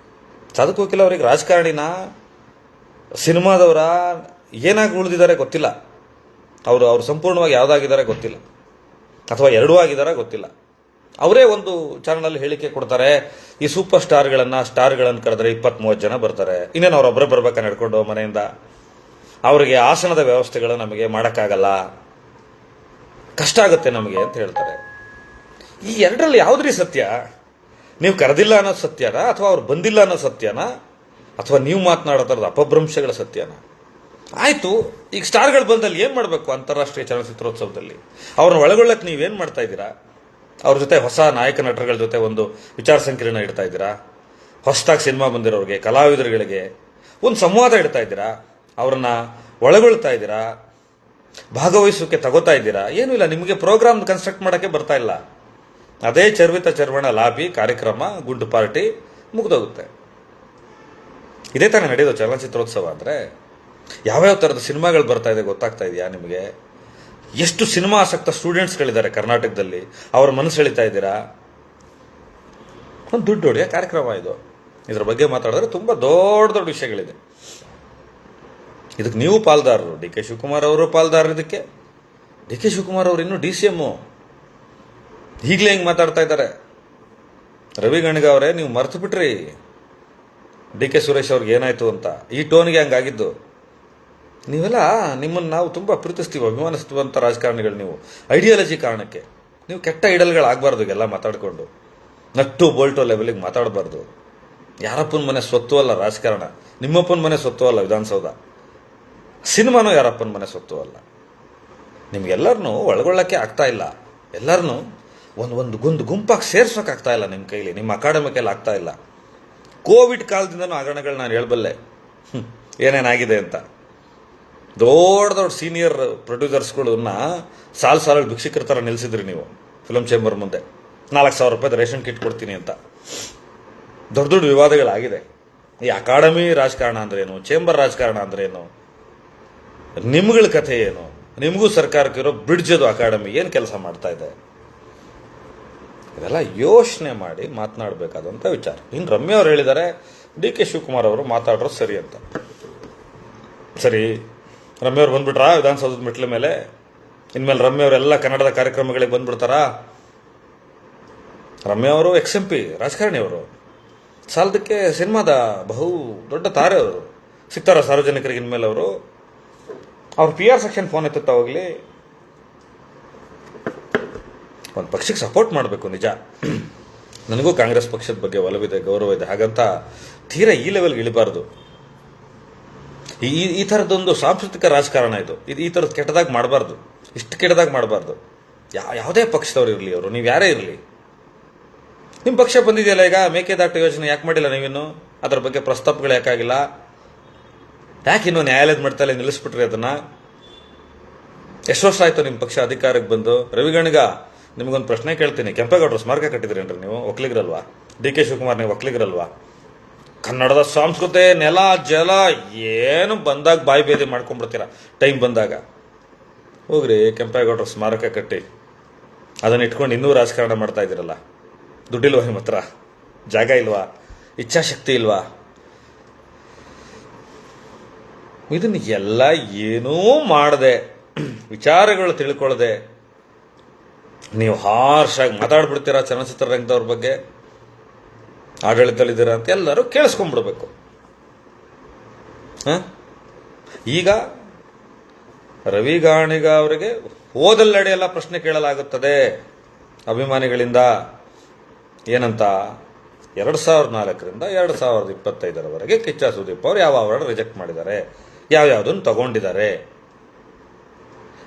ಸಾಧು ಕೋಕಿಲ ಅವ್ರಿಗೆ ರಾಜಕಾರಣಿನ, ಸಿನಿಮಾದವರ, ಏನಾಗಿ ಉಳಿದಿದ್ದಾರೆ ಗೊತ್ತಿಲ್ಲ. ಅವರು ಸಂಪೂರ್ಣವಾಗಿ ಯಾವುದಾಗಿದ್ದಾರೆ ಗೊತ್ತಿಲ್ಲ, ಅಥವಾ ಎರಡೂ ಆಗಿದ್ದಾರೆ ಗೊತ್ತಿಲ್ಲ. ಅವರೇ ಒಂದು ಚಾನಲ್ ಹೇಳಿಕೆ ಕೊಡ್ತಾರೆ, ಈ ಸೂಪರ್ ಸ್ಟಾರ್ಗಳನ್ನು ಕರೆದ್ರೆ 20-30 ಜನ ಬರ್ತಾರೆ, ಇನ್ನೇನು ಅವರೊಬ್ಬರೇ ಬರ್ಬೇಕಾ ನಡ್ಕೊಂಡು ಮನೆಯಿಂದ? ಅವರಿಗೆ ಆಸನದ ವ್ಯವಸ್ಥೆಗಳು ನಮಗೆ ಮಾಡೋಕ್ಕಾಗಲ್ಲ, ಕಷ್ಟ ಆಗುತ್ತೆ ನಮಗೆ ಅಂತ ಹೇಳ್ತಾರೆ. ಈ ಎರಡರಲ್ಲಿ ಯಾವುದ್ರಿ ಸತ್ಯ? ನೀವು ಕರೆದಿಲ್ಲ ಅನ್ನೋದು ಸತ್ಯನಾ, ಅಥವಾ ಅವ್ರು ಬಂದಿಲ್ಲ ಅನ್ನೋ ಸತ್ಯನಾ, ಅಥವಾ ನೀವು ಮಾತನಾಡೋ ಥರದ ಅಪಭ್ರಂಶಗಳ ಸತ್ಯನಾ? ಆಯಿತು, ಈಗ ಸ್ಟಾರ್ಗಳು ಬಂದಲ್ಲಿ ಏನು ಮಾಡಬೇಕು? ಅಂತಾರಾಷ್ಟ್ರೀಯ ಚಲನಚಿತ್ರೋತ್ಸವದಲ್ಲಿ ಅವ್ರನ್ನ ಒಳಗೊಳ್ಳಕ್ಕೆ ನೀವೇನು ಮಾಡ್ತಾ ಇದ್ದೀರಾ? ಅವ್ರ ಜೊತೆ ಹೊಸ ನಾಯಕ ನಟರುಗಳ ಜೊತೆ ಒಂದು ವಿಚಾರ ಸಂಕಿರಣ ಇಡ್ತಾ ಇದ್ದೀರಾ? ಹೊಸದಾಗಿ ಸಿನಿಮಾ ಬಂದಿರೋರಿಗೆ, ಕಲಾವಿದರುಗಳಿಗೆ ಒಂದು ಸಂವಾದ ಇಡ್ತಾ ಇದ್ದೀರಾ? ಅವ್ರನ್ನ ಒಳಗೊಳ್ತಾ ಇದ್ದೀರಾ? ಭಾಗವಹಿಸೋಕೆ ತಗೋತಾ ಇದ್ದೀರಾ? ಏನೂ ಇಲ್ಲ. ನಿಮಗೆ ಪ್ರೋಗ್ರಾಮ್ ಕನ್ಸ್ಟ್ರಕ್ಟ್ ಮಾಡೋಕ್ಕೆ ಬರ್ತಾ ಇಲ್ಲ. ಅದೇ ಚರ್ವಿತ ಚರ್ವಣ ಲಾಬಿ ಕಾರ್ಯಕ್ರಮ, ಗುಂಡು ಪಾರ್ಟಿ ಮುಗಿದೋಗುತ್ತೆ. ಇದೇ ತಾನೇ ನಡೆಯೋದು ಚಲನಚಿತ್ರೋತ್ಸವ ಅಂದರೆ. ಯಾವ್ಯಾವ ಥರದ ಸಿನಿಮಾಗಳು ಬರ್ತಾ ಇದೆ ಗೊತ್ತಾಗ್ತಾ ಇದೆಯಾ ನಿಮಗೆ? ಎಷ್ಟು ಸಿನಿಮಾ ಆಸಕ್ತ ಸ್ಟೂಡೆಂಟ್ಸ್ಗಳಿದ್ದಾರೆ ಕರ್ನಾಟಕದಲ್ಲಿ, ಅವ್ರ ಮನಸ್ಸು ಎಳಿತಾ ಇದ್ದೀರಾ? ಒಂದು ದುಡ್ಡು ಹೊಡೆಯೋ ಕಾರ್ಯಕ್ರಮ ಇದು. ಇದ್ರ ಬಗ್ಗೆ ಮಾತಾಡಿದ್ರೆ ತುಂಬ ದೊಡ್ಡ ದೊಡ್ಡ ವಿಷಯಗಳಿದೆ. ಇದಕ್ಕೆ ನೀವು ಪಾಲ್ದಾರರು. ಡಿ ಕೆ ಶಿವಕುಮಾರ್ ಅವರು ಪಾಲ್ದಾರರು ಇದಕ್ಕೆ. ಡಿ ಕೆ ಶಿವಕುಮಾರ್ ಅವರು ಇನ್ನೂ DCM ಈಗಲೇ ಹಿಂಗೆ ಮಾತಾಡ್ತಾ ಇದ್ದಾರೆ. ರವಿ ಗಣಿಗ ಅವರೇ, ನೀವು ಮರ್ತು ಬಿಟ್ರಿ ಡಿ ಕೆ ಸುರೇಶ್ ಅವ್ರಿಗೆ ಏನಾಯ್ತು ಅಂತ. ಈ ಟೋನ್ಗೆ ಹಂಗಾಗಿದ್ದು. ನೀವೆಲ್ಲ ನಿಮ್ಮನ್ನು ನಾವು ತುಂಬ ಪ್ರೀತಿಸ್ತೀವಿ, ಅಭಿಮಾನಿಸ್ತೀವಂಥ ರಾಜಕಾರಣಿಗಳು ನೀವು. ಐಡಿಯಾಲಜಿ ಕಾರಣಕ್ಕೆ ನೀವು ಕೆಟ್ಟ ಐಡಲ್ಗಳಾಗಬಾರ್ದು. ಎಲ್ಲ ಮಾತಾಡಿಕೊಂಡು ನಟ್ಟು ಬೋಲ್ಟೋ ಲೆವೆಲಿಗೆ ಮಾತಾಡಬಾರ್ದು. ಯಾರಪ್ಪನ ಮನೆ ಸ್ವತ್ತು ಅಲ್ಲ ರಾಜಕಾರಣ, ನಿಮ್ಮಪ್ಪನ ಮನೆ ಸ್ವತ್ತು ಅಲ್ಲ ವಿಧಾನಸೌಧ, ಸಿನಿಮಾನೂ ಯಾರಪ್ಪನ ಮನೆ ಸ್ವತ್ತು ಅಲ್ಲ. ನಿಮ್ಗೆಲ್ಲರನ್ನೂ ಒಳಗೊಳ್ಳಕ್ಕೆ ಆಗ್ತಾ ಇಲ್ಲ. ಎಲ್ಲರನ್ನೂ ಒಂದು ಗುಂಪಾಗಿ ಸೇರ್ಸೋಕ್ಕಾಗ್ತಾ ಇಲ್ಲ ನಿಮ್ಮ ಕೈಲಿ, ನಿಮ್ಮ ಅಕಾಡೆಮಿ ಕೈಲಿ ಆಗ್ತಾ ಇಲ್ಲ. ಕೋವಿಡ್ ಕಾಲದಿಂದನೂ ಹಗರಣಗಳು ನಾನು ಹೇಳಬಲ್ಲೆ ಏನೇನಾಗಿದೆ ಅಂತ. ದೊಡ್ಡ ದೊಡ್ಡ ಸೀನಿಯರ್ ಪ್ರೊಡ್ಯೂಸರ್ಸ್ಗಳನ್ನ ಸಾಲು ಭಿಕ್ಷುಕರ ಥರ ನಿಲ್ಲಿಸಿದ್ರಿ ನೀವು ಫಿಲಮ್ ಚೇಂಬರ್ ಮುಂದೆ. 4,000 ರೂಪಾಯಿದ ರೇಷನ್ ಕಿಟ್ ಕೊಡ್ತೀನಿ ಅಂತ ದೊಡ್ಡ ದೊಡ್ಡ ವಿವಾದಗಳಾಗಿದೆ. ಈ ಅಕಾಡೆಮಿ ರಾಜಕಾರಣ ಅಂದ್ರೇನು, ಚೇಂಬರ್ ರಾಜಕಾರಣ ಅಂದ್ರೇನು, ನಿಮ್ಗಳ ಕಥೆ ಏನು? ನಿಮಗೂ ಸರ್ಕಾರಕ್ಕೆ ಇರೋ ಬ್ರಿಡ್ಜ್ ಅದು ಅಕಾಡೆಮಿ ಏನು ಕೆಲಸ ಮಾಡ್ತಾ ಇದೆ? ಇದೆಲ್ಲ ಯೋಚನೆ ಮಾಡಿ ಮಾತನಾಡಬೇಕಾದಂಥ ವಿಚಾರ. ಇನ್ನು ರಮ್ಯಾ ಅವ್ರು ಹೇಳಿದ್ದಾರೆ ಡಿ ಕೆ ಶಿವಕುಮಾರ್ ಅವರು ಮಾತಾಡೋರು ಸರಿ ಅಂತ. ಸರಿ, ರಮ್ಯಾ ಅವ್ರು ಬಂದ್ಬಿಟ್ರಾ ವಿಧಾನಸೌಧದ ಮೆಟ್ಲ ಮೇಲೆ? ಇನ್ಮೇಲೆ ರಮ್ಯಾ ಅವರೆಲ್ಲ ಕನ್ನಡದ ಕಾರ್ಯಕ್ರಮಗಳಿಗೆ ಬಂದ್ಬಿಡ್ತಾರಾ? ರಮ್ಯಾ ಅವರು XMP ರಾಜಕಾರಣಿ, ಅವರು ಸಾಲದಕ್ಕೆ ಸಿನಿಮಾದ ಬಹು ದೊಡ್ಡ ತಾರೆ. ಅವರು ಸಿಗ್ತಾರ ಸಾರ್ವಜನಿಕರಿಗೆ ಇನ್ಮೇಲೆ? ಅವರು ಅವ್ರ PR ಸೆಕ್ಷನ್ ಫೋನ್ ಎತ್ತುತ್ತಾ ಹೋಗ್ಲಿ. ಒಂದು ಪಕ್ಷಕ್ಕೆ ಸಪೋರ್ಟ್ ಮಾಡಬೇಕು. ನಿಜ, ನನಗೂ ಕಾಂಗ್ರೆಸ್ ಪಕ್ಷದ ಬಗ್ಗೆ ಒಲವಿದೆ, ಗೌರವ ಇದೆ. ಹಾಗಂತ ತೀರಾ ಈ ಲೆವೆಲ್ಗೆ ಇಳಿಬಾರ್ದು. ಈ ಥರದೊಂದು ಸಾಂಸ್ಕೃತಿಕ ರಾಜಕಾರಣ ಇದು. ಈ ಥರದ್ದು ಕೆಟ್ಟದಾಗಿ ಮಾಡಬಾರ್ದು, ಇಷ್ಟು ಕೆಟ್ಟದಾಗಿ ಮಾಡಬಾರ್ದು. ಯಾವುದೇ ಪಕ್ಷದವ್ರು ಇರಲಿ, ಅವರು ನೀವು ಯಾರೇ ಇರಲಿ. ನಿಮ್ಮ ಪಕ್ಷ ಬಂದಿದೆಯಲ್ಲ ಈಗ, ಮೇಕೆದಾಟು ಯೋಜನೆ ಯಾಕೆ ಮಾಡಿಲ್ಲ ನೀವಿನ್ನು? ಅದರ ಬಗ್ಗೆ ಪ್ರಸ್ತಾಪಗಳು ಯಾಕಾಗಿಲ್ಲ? ಯಾಕೆ ಇನ್ನೂ ನ್ಯಾಯಾಲಯದ ಮಟ್ಟದಲ್ಲಿ ನಿಲ್ಲಿಸ್ಬಿಟ್ರಿ ಅದನ್ನು? ಎಷ್ಟು ವರ್ಷ ಆಯಿತು ನಿಮ್ಮ ಪಕ್ಷ ಅಧಿಕಾರಕ್ಕೆ ಬಂದು? ರವಿಗಣಿಗ, ನಿಮಗೊಂದು ಪ್ರಶ್ನೆ ಕೇಳ್ತೀನಿ. ಕೆಂಪೇಗೌಡರು ಸ್ಮಾರಕ ಕಟ್ಟಿದ್ರೇನ್ರಿ ನೀವು? ಒಕ್ಕಲಿಗರಲ್ವಾ? ಡಿ ಕೆ ಶಿವಕುಮಾರ್ ನೀವು ಒಕ್ಕಲಿಗರಲ್ವಾ? ಕನ್ನಡದ ಸಂಸ್ಕೃತಿ, ನೆಲ, ಜಲ ಏನು ಬಂದಾಗ ಬಾಯಿ ಬೇದಿ ಮಾಡ್ಕೊಂಡ್ಬಿಡ್ತೀರ ಟೈಮ್ ಬಂದಾಗ. ಹೋಗ್ರಿ, ಕೆಂಪೇಗೌಡರು ಸ್ಮಾರಕ ಕಟ್ಟಿ ಅದನ್ನು ಇಟ್ಕೊಂಡು ಇನ್ನೂ ರಾಜಕಾರಣ ಮಾಡ್ತಾ ಇದ್ದೀರಲ್ಲ. ದುಡ್ಡಿಲ್ವಾ ನಿಮ್ಮ ಹತ್ರ? ಜಾಗ ಇಲ್ವಾ? ಇಚ್ಛಾಶಕ್ತಿ ಇಲ್ವಾ? ಇದನ್ನು ಎಲ್ಲ ಏನೂ ಮಾಡದೆ, ವಿಚಾರಗಳು ತಿಳ್ಕೊಳ್ಳದೆ ನೀವು ಹಾರ್ಷಾಗಿ ಮಾತಾಡ್ಬಿಡ್ತೀರಾ ಚಲನಚಿತ್ರ ರಂಗದವ್ರ ಬಗ್ಗೆ. ಆಡಳಿತದಲ್ಲಿದ್ದೀರಾ ಅಂತ ಎಲ್ಲರೂ ಕೇಳಿಸ್ಕೊಂಡ್ಬಿಡ್ಬೇಕು. ಈಗ ರವಿ ಗಾಣಿಗ ಅವರಿಗೆ ಹೋದಲ್ಲೆಡೆ ಎಲ್ಲ ಪ್ರಶ್ನೆ ಕೇಳಲಾಗುತ್ತದೆ ಅಭಿಮಾನಿಗಳಿಂದ. ಏನಂತ? 2004ರಿಂದ 2025ರವರೆಗೆ ಕಿಚ್ಚ ಸುದೀಪ್ ಅವರು ಯಾವ ಅವಾರ್ಡ್ ರಿಜೆಕ್ಟ್ ಮಾಡಿದ್ದಾರೆ, ಯಾವ್ಯಾವುದನ್ನು ತಗೊಂಡಿದ್ದಾರೆ.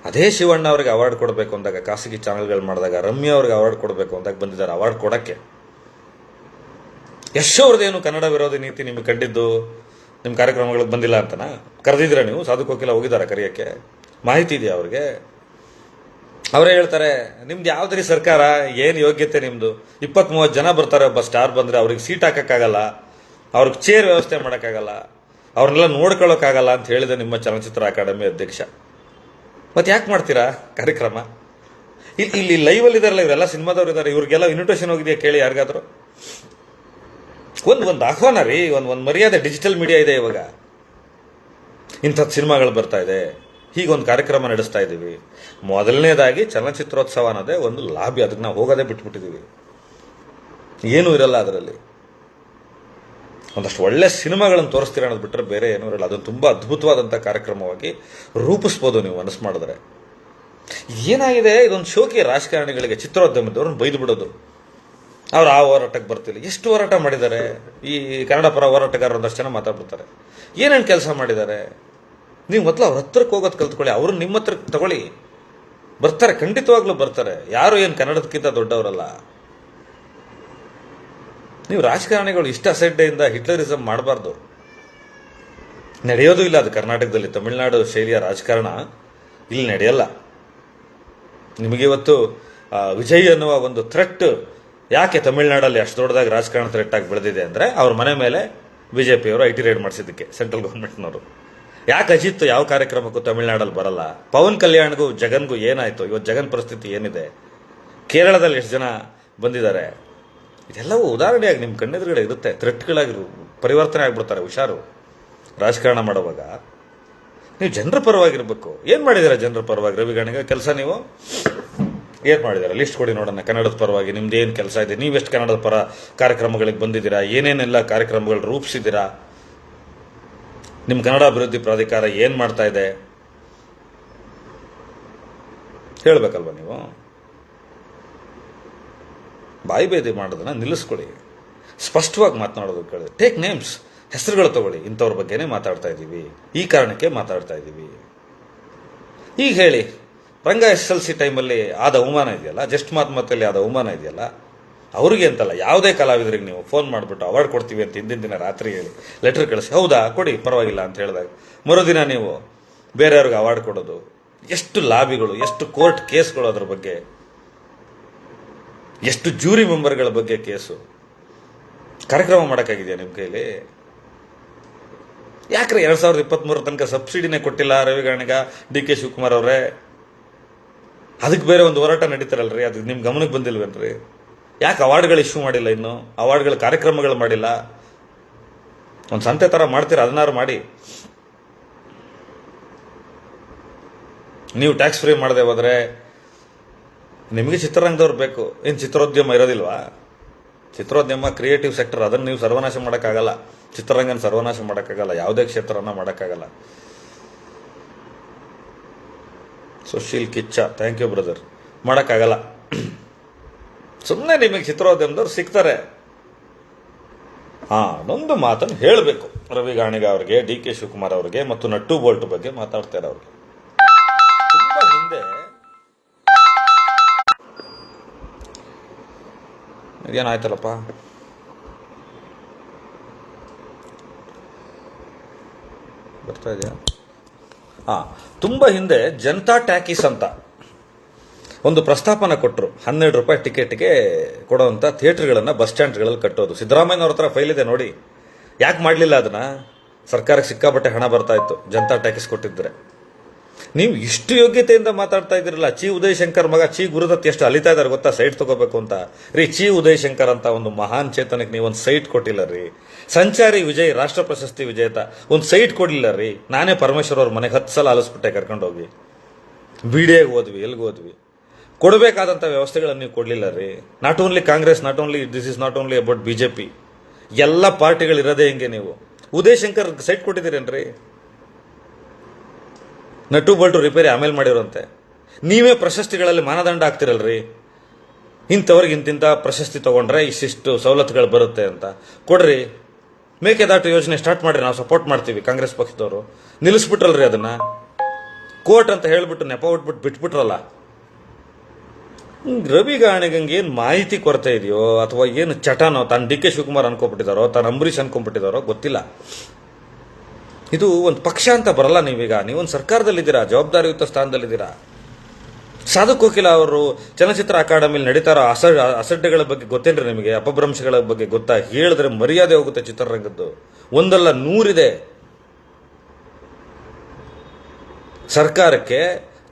ಅದೇ ಶಿವಣ್ಣ ಅವ್ರಿಗೆ ಅವಾರ್ಡ್ ಕೊಡಬೇಕು ಅಂದಾಗ, ಖಾಸಗಿ ಚಾನಲ್ಗಳು ಮಾಡಿದಾಗ, ರಮ್ಯಾ ಅವ್ರಿಗೆ ಅವಾರ್ಡ್ ಕೊಡಬೇಕು ಅಂದಾಗ ಬಂದಿದ್ದಾರೆ ಅವಾರ್ಡ್ ಕೊಡೋಕ್ಕೆ. ಯಶ್ ಅವ್ರದ್ದೇನು ಕನ್ನಡ ವಿರೋಧಿ ನೀತಿ ನಿಮಗೆ ಕಂಡಿದ್ದು ನಿಮ್ಮ ಕಾರ್ಯಕ್ರಮಗಳಿಗೆ ಬಂದಿಲ್ಲ ಅಂತನಾ? ಕರೆದಿದ್ದೀರಾ ನೀವು? ಸಾಧು ಕೋಕಿಲ ಹೋಗಿದ್ದಾರೆ ಕರೆಯೋಕ್ಕೆ? ಮಾಹಿತಿ ಇದೆಯಾ ಅವ್ರಿಗೆ? ಅವರೇ ಹೇಳ್ತಾರೆ, ನಿಮ್ದು ಯಾವ್ದ್ರಿ ಸರ್ಕಾರ, ಏನು ಯೋಗ್ಯತೆ ನಿಮ್ಮದು? 20-30 ಜನ ಬರ್ತಾರೆ, ಒಬ್ಬ ಸ್ಟಾರ್ ಬಂದರೆ ಅವ್ರಿಗೆ ಸೀಟ್ ಹಾಕೋಕ್ಕಾಗಲ್ಲ, ಅವ್ರಿಗೆ ಚೇರ್ ವ್ಯವಸ್ಥೆ ಮಾಡೋಕ್ಕಾಗಲ್ಲ, ಅವ್ರನ್ನೆಲ್ಲ ನೋಡ್ಕೊಳ್ಳೋಕ್ಕಾಗಲ್ಲ ಅಂತ ಹೇಳಿದೆ ನಿಮ್ಮ ಚಲನಚಿತ್ರ ಅಕಾಡೆಮಿ ಅಧ್ಯಕ್ಷ. ಮತ್ತೆ ಯಾಕೆ ಮಾಡ್ತೀರಾ ಕಾರ್ಯಕ್ರಮ? ಇಲ್ಲಿ ಲೈವಲ್ಲಿ ಇದಾರಲ್ಲ ಇವರೆಲ್ಲ, ಸಿನಿಮಾದವ್ರು ಇದ್ದಾರೆ, ಇವ್ರಿಗೆಲ್ಲ ಇನ್ವಿಟೇಷನ್ ಹೋಗಿದೆಯಾ ಕೇಳಿ ಯಾರಿಗಾದ್ರು? ಒಂದು ಆಹ್ವಾನ ರೀ, ಒಂದು ಮರ್ಯಾದೆ. ಡಿಜಿಟಲ್ ಮೀಡಿಯಾ ಇದೆ ಇವಾಗ, ಇಂಥದ್ದು ಸಿನಿಮಾಗಳು ಬರ್ತಾ ಇದೆ, ಹೀಗೊಂದು ಕಾರ್ಯಕ್ರಮ ನಡೆಸ್ತಾ ಇದ್ದೀವಿ. ಮೊದಲನೇದಾಗಿ ಚಲನಚಿತ್ರೋತ್ಸವ ಅನ್ನೋದೇ ಒಂದು ಲಾಬಿ, ಅದಕ್ಕೆ ನಾವು ಹೋಗೋದೇ ಬಿಟ್ಬಿಟ್ಟಿದ್ದೀವಿ. ಏನೂ ಇರಲ್ಲ ಅದರಲ್ಲಿ. ಒಂದಷ್ಟು ಒಳ್ಳೆ ಸಿನಿಮಾಗಳನ್ನು ತೋರಿಸ್ತೀರ ಅನ್ನೋದು ಬಿಟ್ಟರೆ ಬೇರೆ ಏನೂ ಇರಲ್ಲ. ಅದನ್ನು ತುಂಬ ಅದ್ಭುತವಾದಂಥ ಕಾರ್ಯಕ್ರಮವಾಗಿ ರೂಪಿಸ್ಬೋದು ನೀವು ಮನಸ್ಸು ಮಾಡಿದ್ರೆ. ಏನಾಗಿದೆ, ಇದೊಂದು ಶೋಕಿ ರಾಜಕಾರಣಿಗಳಿಗೆ, ಚಿತ್ರೋದ್ಯಮದವ್ರನ್ನ ಬೈದು ಬಿಡೋದು. ಅವ್ರು ಆ ಹೋರಾಟಕ್ಕೆ ಬರ್ತಿಲ್ಲ. ಎಷ್ಟು ಹೋರಾಟ ಮಾಡಿದ್ದಾರೆ ಈ ಕನ್ನಡ ಪರ ಹೋರಾಟಗಾರರು? ಒಂದಷ್ಟು ಜನ ಮಾತಾಡ್ಬಿಡ್ತಾರೆ. ಏನೇನು ಕೆಲಸ ಮಾಡಿದ್ದಾರೆ? ನೀವು ಮೊದಲು ಅವ್ರ ಹತ್ರಕ್ಕೆ ಹೋಗೋದು ಕಲ್ತ್ಕೊಳ್ಳಿ, ಅವ್ರನ್ನ ನಿಮ್ಮ ಹತ್ರಕ್ಕೆ ತಗೊಳ್ಳಿ. ಬರ್ತಾರೆ, ಖಂಡಿತವಾಗ್ಲೂ ಬರ್ತಾರೆ. ಯಾರು ಏನು ಕನ್ನಡದಕ್ಕಿಂತ ದೊಡ್ಡವರಲ್ಲ. ನೀವು ರಾಜಕಾರಣಿಗಳು ಇಷ್ಟ ಅಸಡ್ಡೆಯಿಂದ ಹಿಟ್ಲರಿಸಮ್ ಮಾಡಬಾರ್ದು. ನಡೆಯೋದು ಇಲ್ಲ ಅದು ಕರ್ನಾಟಕದಲ್ಲಿ. ತಮಿಳುನಾಡು ಶೈಲಿಯ ರಾಜಕಾರಣ ಇಲ್ಲಿ ನಡೆಯಲ್ಲ. ನಿಮಗೆ ಇವತ್ತು ವಿಜಯ್ ಅನ್ನುವ ಒಂದು ಥ್ರೆಟ್ ಯಾಕೆ ತಮಿಳುನಾಡಲ್ಲಿ ಅಷ್ಟು ದೊಡ್ಡದಾಗಿ ರಾಜಕಾರಣ ಥ್ರೆಟ್ ಆಗಿ ಬೆಳೆದಿದೆ ಅಂದರೆ ಅವ್ರ ಮನೆ ಮೇಲೆ ಬಿಜೆಪಿಯವರು ಐಟಿ ರೈಡ್ ಮಾಡಿಸಿದ್ದಕ್ಕೆ, ಸೆಂಟ್ರಲ್ ಗೌರ್ಮೆಂಟ್ನವರು. ಯಾಕೆ ಅಜಿತ್ ಯಾವ ಕಾರ್ಯಕ್ರಮಕ್ಕೂ ತಮಿಳುನಾಡಲ್ಲಿ ಬರಲ್ಲ? ಪವನ್ ಕಲ್ಯಾಣ್ಗೂ ಜಗನ್ಗೂ ಏನಾಯ್ತು? ಇವತ್ತು ಜಗನ್ ಪರಿಸ್ಥಿತಿ ಏನಿದೆ? ಕೇರಳದಲ್ಲಿ ಎಷ್ಟು ಜನ ಬಂದಿದ್ದಾರೆ? ಇದೆಲ್ಲವೂ ಉದಾಹರಣೆಯಾಗಿ ನಿಮ್ಮ ಕಣ್ಣೆದುರುಗಡೆ ಇರುತ್ತೆ. ಥ್ರೆಟ್ಗಳಾಗಿ ಪರಿವರ್ತನೆ ಆಗ್ಬಿಡ್ತಾರೆ. ಹುಷಾರು ರಾಜಕಾರಣ ಮಾಡುವಾಗ. ನೀವು ಜನರ ಪರವಾಗಿರ್ಬೇಕು. ಏನು ಮಾಡಿದ್ದೀರಾ ಜನರ ಪರವಾಗಿ? ರವಿಗಣಿಗ ಕೆಲಸ ನೀವು ಏನು ಮಾಡಿದ್ದೀರಾ? ಲಿಸ್ಟ್ ಕೊಡಿ ನೋಡೋಣ. ಕನ್ನಡದ ಪರವಾಗಿ ನಿಮ್ದು ಏನು ಕೆಲಸ ಇದೆ? ನೀವೆಷ್ಟು ಕನ್ನಡದ ಪರ ಕಾರ್ಯಕ್ರಮಗಳಿಗೆ ಬಂದಿದ್ದೀರಾ? ಏನೇನೆಲ್ಲ ಕಾರ್ಯಕ್ರಮಗಳು ರೂಪಿಸಿದ್ದೀರಾ? ನಿಮ್ಮ ಕನ್ನಡ ಅಭಿವೃದ್ಧಿ ಪ್ರಾಧಿಕಾರ ಏನು ಮಾಡ್ತಾ ಇದೆ ಹೇಳಬೇಕಲ್ವ ನೀವು? ಬಾಯಿ ಬೇದಿ ಮಾಡೋದನ್ನ ನಿಲ್ಲಿಸ್ಕೊಳ್ಳಿ. ಸ್ಪಷ್ಟವಾಗಿ ಮಾತನಾಡೋದು ಕೇಳಿ. ಟೇಕ್ ನೇಮ್ಸ್, ಹೆಸರುಗಳು ತಗೊಳ್ಳಿ. ಇಂಥವ್ರ ಬಗ್ಗೆನೇ ಮಾತಾಡ್ತಾ ಇದ್ದೀವಿ, ಈ ಕಾರಣಕ್ಕೆ ಮಾತಾಡ್ತಾ ಇದ್ದೀವಿ. ಈಗ ಹೇಳಿ, ರಂಗ SSLC ಟೈಮಲ್ಲಿ ಆದ ಅವಮಾನ ಇದೆಯಲ್ಲ, ಜಸ್ಟ್ ಮಾತಲ್ಲಿ ಆದ ಅವಮಾನ ಇದೆಯಲ್ಲ, ಅವ್ರಿಗೆ ಅಂತಲ್ಲ, ಯಾವುದೇ ಕಲಾವಿದರಿಗೆ ನೀವು ಫೋನ್ ಮಾಡಿಬಿಟ್ಟು ಅವಾರ್ಡ್ ಕೊಡ್ತೀವಿ ಅಂತ ಹಿಂದಿನ ದಿನ ರಾತ್ರಿ ಹೇಳಿ ಲೆಟರ್ ಕಳಿಸಿ, ಹೌದಾ ಕೊಡಿ ಪರವಾಗಿಲ್ಲ ಅಂತ ಹೇಳಿದಾಗ ಮರುದಿನ ನೀವು ಬೇರೆಯವ್ರಿಗೆ ಅವಾರ್ಡ್ ಕೊಡೋದು. ಎಷ್ಟು ಲಾಬಿಗಳು, ಎಷ್ಟು ಕೋರ್ಟ್ ಕೇಸ್ಗಳು, ಅದ್ರ ಬಗ್ಗೆ ಎಷ್ಟು ಜೂರಿ ಮೆಂಬರ್ಗಳ ಬಗ್ಗೆ ಕೇಸು. ಕಾರ್ಯಕ್ರಮ ಮಾಡೋಕ್ಕಾಗಿದೆಯಾ ನಿಮ್ಮ ಕೈಲಿ? ಯಾಕ್ರೆ 2023 ತನಕ ಸಬ್ಸಿಡಿನೇ ಕೊಟ್ಟಿಲ್ಲ ರವಿಗಣಿಗ, DK ಶಿವಕುಮಾರ್ ಅವರೇ? ಅದಕ್ಕೆ ಬೇರೆ ಒಂದು ಹೋರಾಟ ನಡೀತಾರಲ್ರಿ, ಅದು ನಿಮ್ಮ ಗಮನಕ್ಕೆ ಬಂದಿಲ್ವೇನ್ರಿ? ಯಾಕೆ ಅವಾರ್ಡ್ಗಳು ಇಶ್ಯೂ ಮಾಡಿಲ್ಲ? ಇನ್ನು ಅವಾರ್ಡ್ಗಳ ಕಾರ್ಯಕ್ರಮಗಳು ಮಾಡಿಲ್ಲ. ಒಂದು ಸಂತೆ ಥರ ಮಾಡ್ತೀರಾ, ಅದನ್ನಾರು ಮಾಡಿ. ನೀವು ಟ್ಯಾಕ್ಸ್ ಫ್ರೀ ಮಾಡದೆ ಹೋದರೆ ನಿಮಗೆ ಚಿತ್ರರಂಗದವ್ರು ಬೇಕು. ಏನು ಚಿತ್ರೋದ್ಯಮ ಇರೋದಿಲ್ವಾ? ಚಿತ್ರೋದ್ಯಮ ಕ್ರಿಯೇಟಿವ್ ಸೆಕ್ಟರ್, ಅದನ್ನು ನೀವು ಸರ್ವನಾಶ ಮಾಡೋಕ್ಕಾಗಲ್ಲ. ಚಿತ್ರರಂಗನ ಸರ್ವನಾಶ ಮಾಡೋಕ್ಕಾಗಲ್ಲ, ಯಾವುದೇ ಕ್ಷೇತ್ರನ ಮಾಡೋಕ್ಕಾಗಲ್ಲ. Sushil Kichcha, thank you brother. ಮಾಡೋಕ್ಕಾಗಲ್ಲ. ಸುಮ್ಮನೆ ನಿಮಗೆ ಚಿತ್ರೋದ್ಯಮದವ್ರು ಸಿಗ್ತಾರೆ. ಅದೊಂದು ಮಾತನ್ನು ಹೇಳಬೇಕು ರವಿಗಾಣಿಗ ಅವ್ರಿಗೆ, DK ಶಿವಕುಮಾರ್ ಅವ್ರಿಗೆ ಮತ್ತು ನಟ್ಟು ಬೋಲ್ಟ್ ಬಗ್ಗೆ ಮಾತಾಡ್ತಾರೆ. ಅವ್ರಿಗೆ ತುಂಬಾ ಹಿಂದೆ ಏನಾಯ್ತಲ್ಲಪ್ಪ, ಬರ್ತಾ ಇದೆಯಾ? ತುಂಬ ಹಿಂದೆ ಜನತಾ ಟ್ಯಾಕೀಸ್ ಅಂತ ಒಂದು ಪ್ರಸ್ತಾಪನ ಕೊಟ್ಟರು. 12 ರೂಪಾಯಿ ಟಿಕೆಟ್ಗೆ ಕೊಡುವಂಥ ಥಿಯೇಟರ್ಗಳನ್ನು ಬಸ್ ಸ್ಟ್ಯಾಂಡ್ಗಳಲ್ಲಿ ಕಟ್ಟೋದು. ಸಿದ್ದರಾಮಯ್ಯನವ್ರ ಹತ್ರ ಫೈಲ್ ಇದೆ ನೋಡಿ. ಯಾಕೆ ಮಾಡಲಿಲ್ಲ ಅದನ್ನ? ಸರ್ಕಾರಕ್ಕೆ ಸಿಕ್ಕಾಪಟ್ಟೆ ಹಣ ಬರ್ತಾ ಇತ್ತು ಜನತಾ ಟ್ಯಾಕೀಸ್ ಕೊಟ್ಟಿದ್ರೆ. ನೀವು ಇಷ್ಟು ಯೋಗ್ಯತೆಯಿಂದ ಮಾತಾಡ್ತಾ ಇದ್ದೀರಲ್ಲ. ಚಿ ಉದಯಶಂಕರ್ ಮಗ ಚಿ ಗುರುದತ್ ಎಷ್ಟು ಅಲಿತಾ ಇದ್ದಾರೆ ಗೊತ್ತಾ ಸೈಟ್ ತಗೋಬೇಕು ಅಂತ? ರೀ, ಚಿ ಉದಯಶಂಕರ್ ಅಂತ ಒಂದು ಮಹಾನ್ ಚೇತನಕ್ಕೆ ನೀವು ಒಂದು ಸೈಟ್ ಕೊಟ್ಟಿಲ್ಲ ರೀ. ಸಂಚಾರಿ ವಿಜಯ್ ರಾಷ್ಟ್ರ ಪ್ರಶಸ್ತಿ ವಿಜೇತ ಒಂದು ಸೈಟ್ ಕೊಡಲಿಲ್ಲ ರೀ. ನಾನೇ ಪರಮೇಶ್ವರ್ ಅವ್ರ ಮನೆಗೆ 10 ಸಲ ಅಲಿಸ್ಬಿಟ್ಟೆ ಕರ್ಕೊಂಡೋಗಿ. BDAಗೆ ಹೋದ್ವಿ, ಎಲ್ಲಿಗೆ ಹೋದ್ವಿ. ಕೊಡಬೇಕಾದಂಥ ವ್ಯವಸ್ಥೆಗಳನ್ನು ನೀವು ಕೊಡಲಿಲ್ಲ ರೀ. Not only Congress, not only this is not only about BJP. ಎಲ್ಲ ಪಾರ್ಟಿಗಳಿರೋದೇ ಹಿಂಗೆ. ನೀವು ಉದಯಶಂಕರ್ ಸೈಟ್ ಕೊಟ್ಟಿದ್ದೀರೇನ್ರಿ? ನಟು ಬೋಲ್ಟು ರಿಪೇರಿ ಆಮೇಲೆ ಮಾಡಿರೋಂತೆ. ನೀವೇ ಪ್ರಶಸ್ತಿಗಳಲ್ಲಿ ಮಾನದಂಡ ಆಗ್ತಿರಲ್ರಿ. ಇಂಥವ್ರಿಗೆ ಇಂತಿಂಥ ಪ್ರಶಸ್ತಿ ತಗೊಂಡ್ರೆ ಇಷ್ಟಿಷ್ಟು ಸವಲತ್ತುಗಳು ಬರುತ್ತೆ ಅಂತ ಕೊಡ್ರಿ. ಮೇಕೆದಾಟು ಯೋಜನೆ ಸ್ಟಾರ್ಟ್ ಮಾಡ್ರಿ, ನಾವು ಸಪೋರ್ಟ್ ಮಾಡ್ತೀವಿ ಕಾಂಗ್ರೆಸ್ ಪಕ್ಷದವರು. ನಿಲ್ಲಿಸ್ಬಿಟ್ರಲ್ರಿ ಅದನ್ನ. ಕೋರ್ಟ್ ಅಂತ ಹೇಳ್ಬಿಟ್ಟು ನೆಪ ಉಟ್ಬಿಟ್ಟು ಬಿಟ್ಬಿಟ್ರಲ್ಲ. ರವಿಗಾಣಿಗಂಗೆ ಏನು ಮಾಹಿತಿ ಕೊರತೆ ಇದೆಯೋ ಅಥವಾ ಏನು ಚಟನೋ, ತಾನು DK ಶಿವಕುಮಾರ್ ಅನ್ಕೊಂಡ್ಬಿಟ್ಟಿದಾರೋ, ತಾನು ಅಂಬರೀಷ್ ಅನ್ಕೊಂಡ್ಬಿಟ್ಟಿದಾರೋ ಗೊತ್ತಿಲ್ಲ. ಇದು ಒಂದು ಪಕ್ಷ ಅಂತ ಬರಲ್ಲ. ನೀವೀಗ ನೀವೊಂದು ಸರ್ಕಾರದಲ್ಲಿದ್ದೀರಾ, ಜವಾಬ್ದಾರಿಯುತ ಸ್ಥಾನದಲ್ಲಿದ್ದೀರಾ. ಸಾಧು ಕೋಕಿಲ ಅವರು ಚಲನಚಿತ್ರ ಅಕಾಡೆಮಿಲಿ ನಡೀತಾರೋ ಅಸಡ್ಡೆಗಳ ಬಗ್ಗೆ ಗೊತ್ತೇನ್ರಿ ನಿಮಗೆ? ಅಪಭ್ರಂಶಗಳ ಬಗ್ಗೆ ಗೊತ್ತಾ? ಹೇಳಿದ್ರೆ ಮರ್ಯಾದೆ ಹೋಗುತ್ತೆ ಚಿತ್ರರಂಗದ್ದು. ಒಂದಲ್ಲ 100 ಇದೆ. ಸರ್ಕಾರಕ್ಕೆ,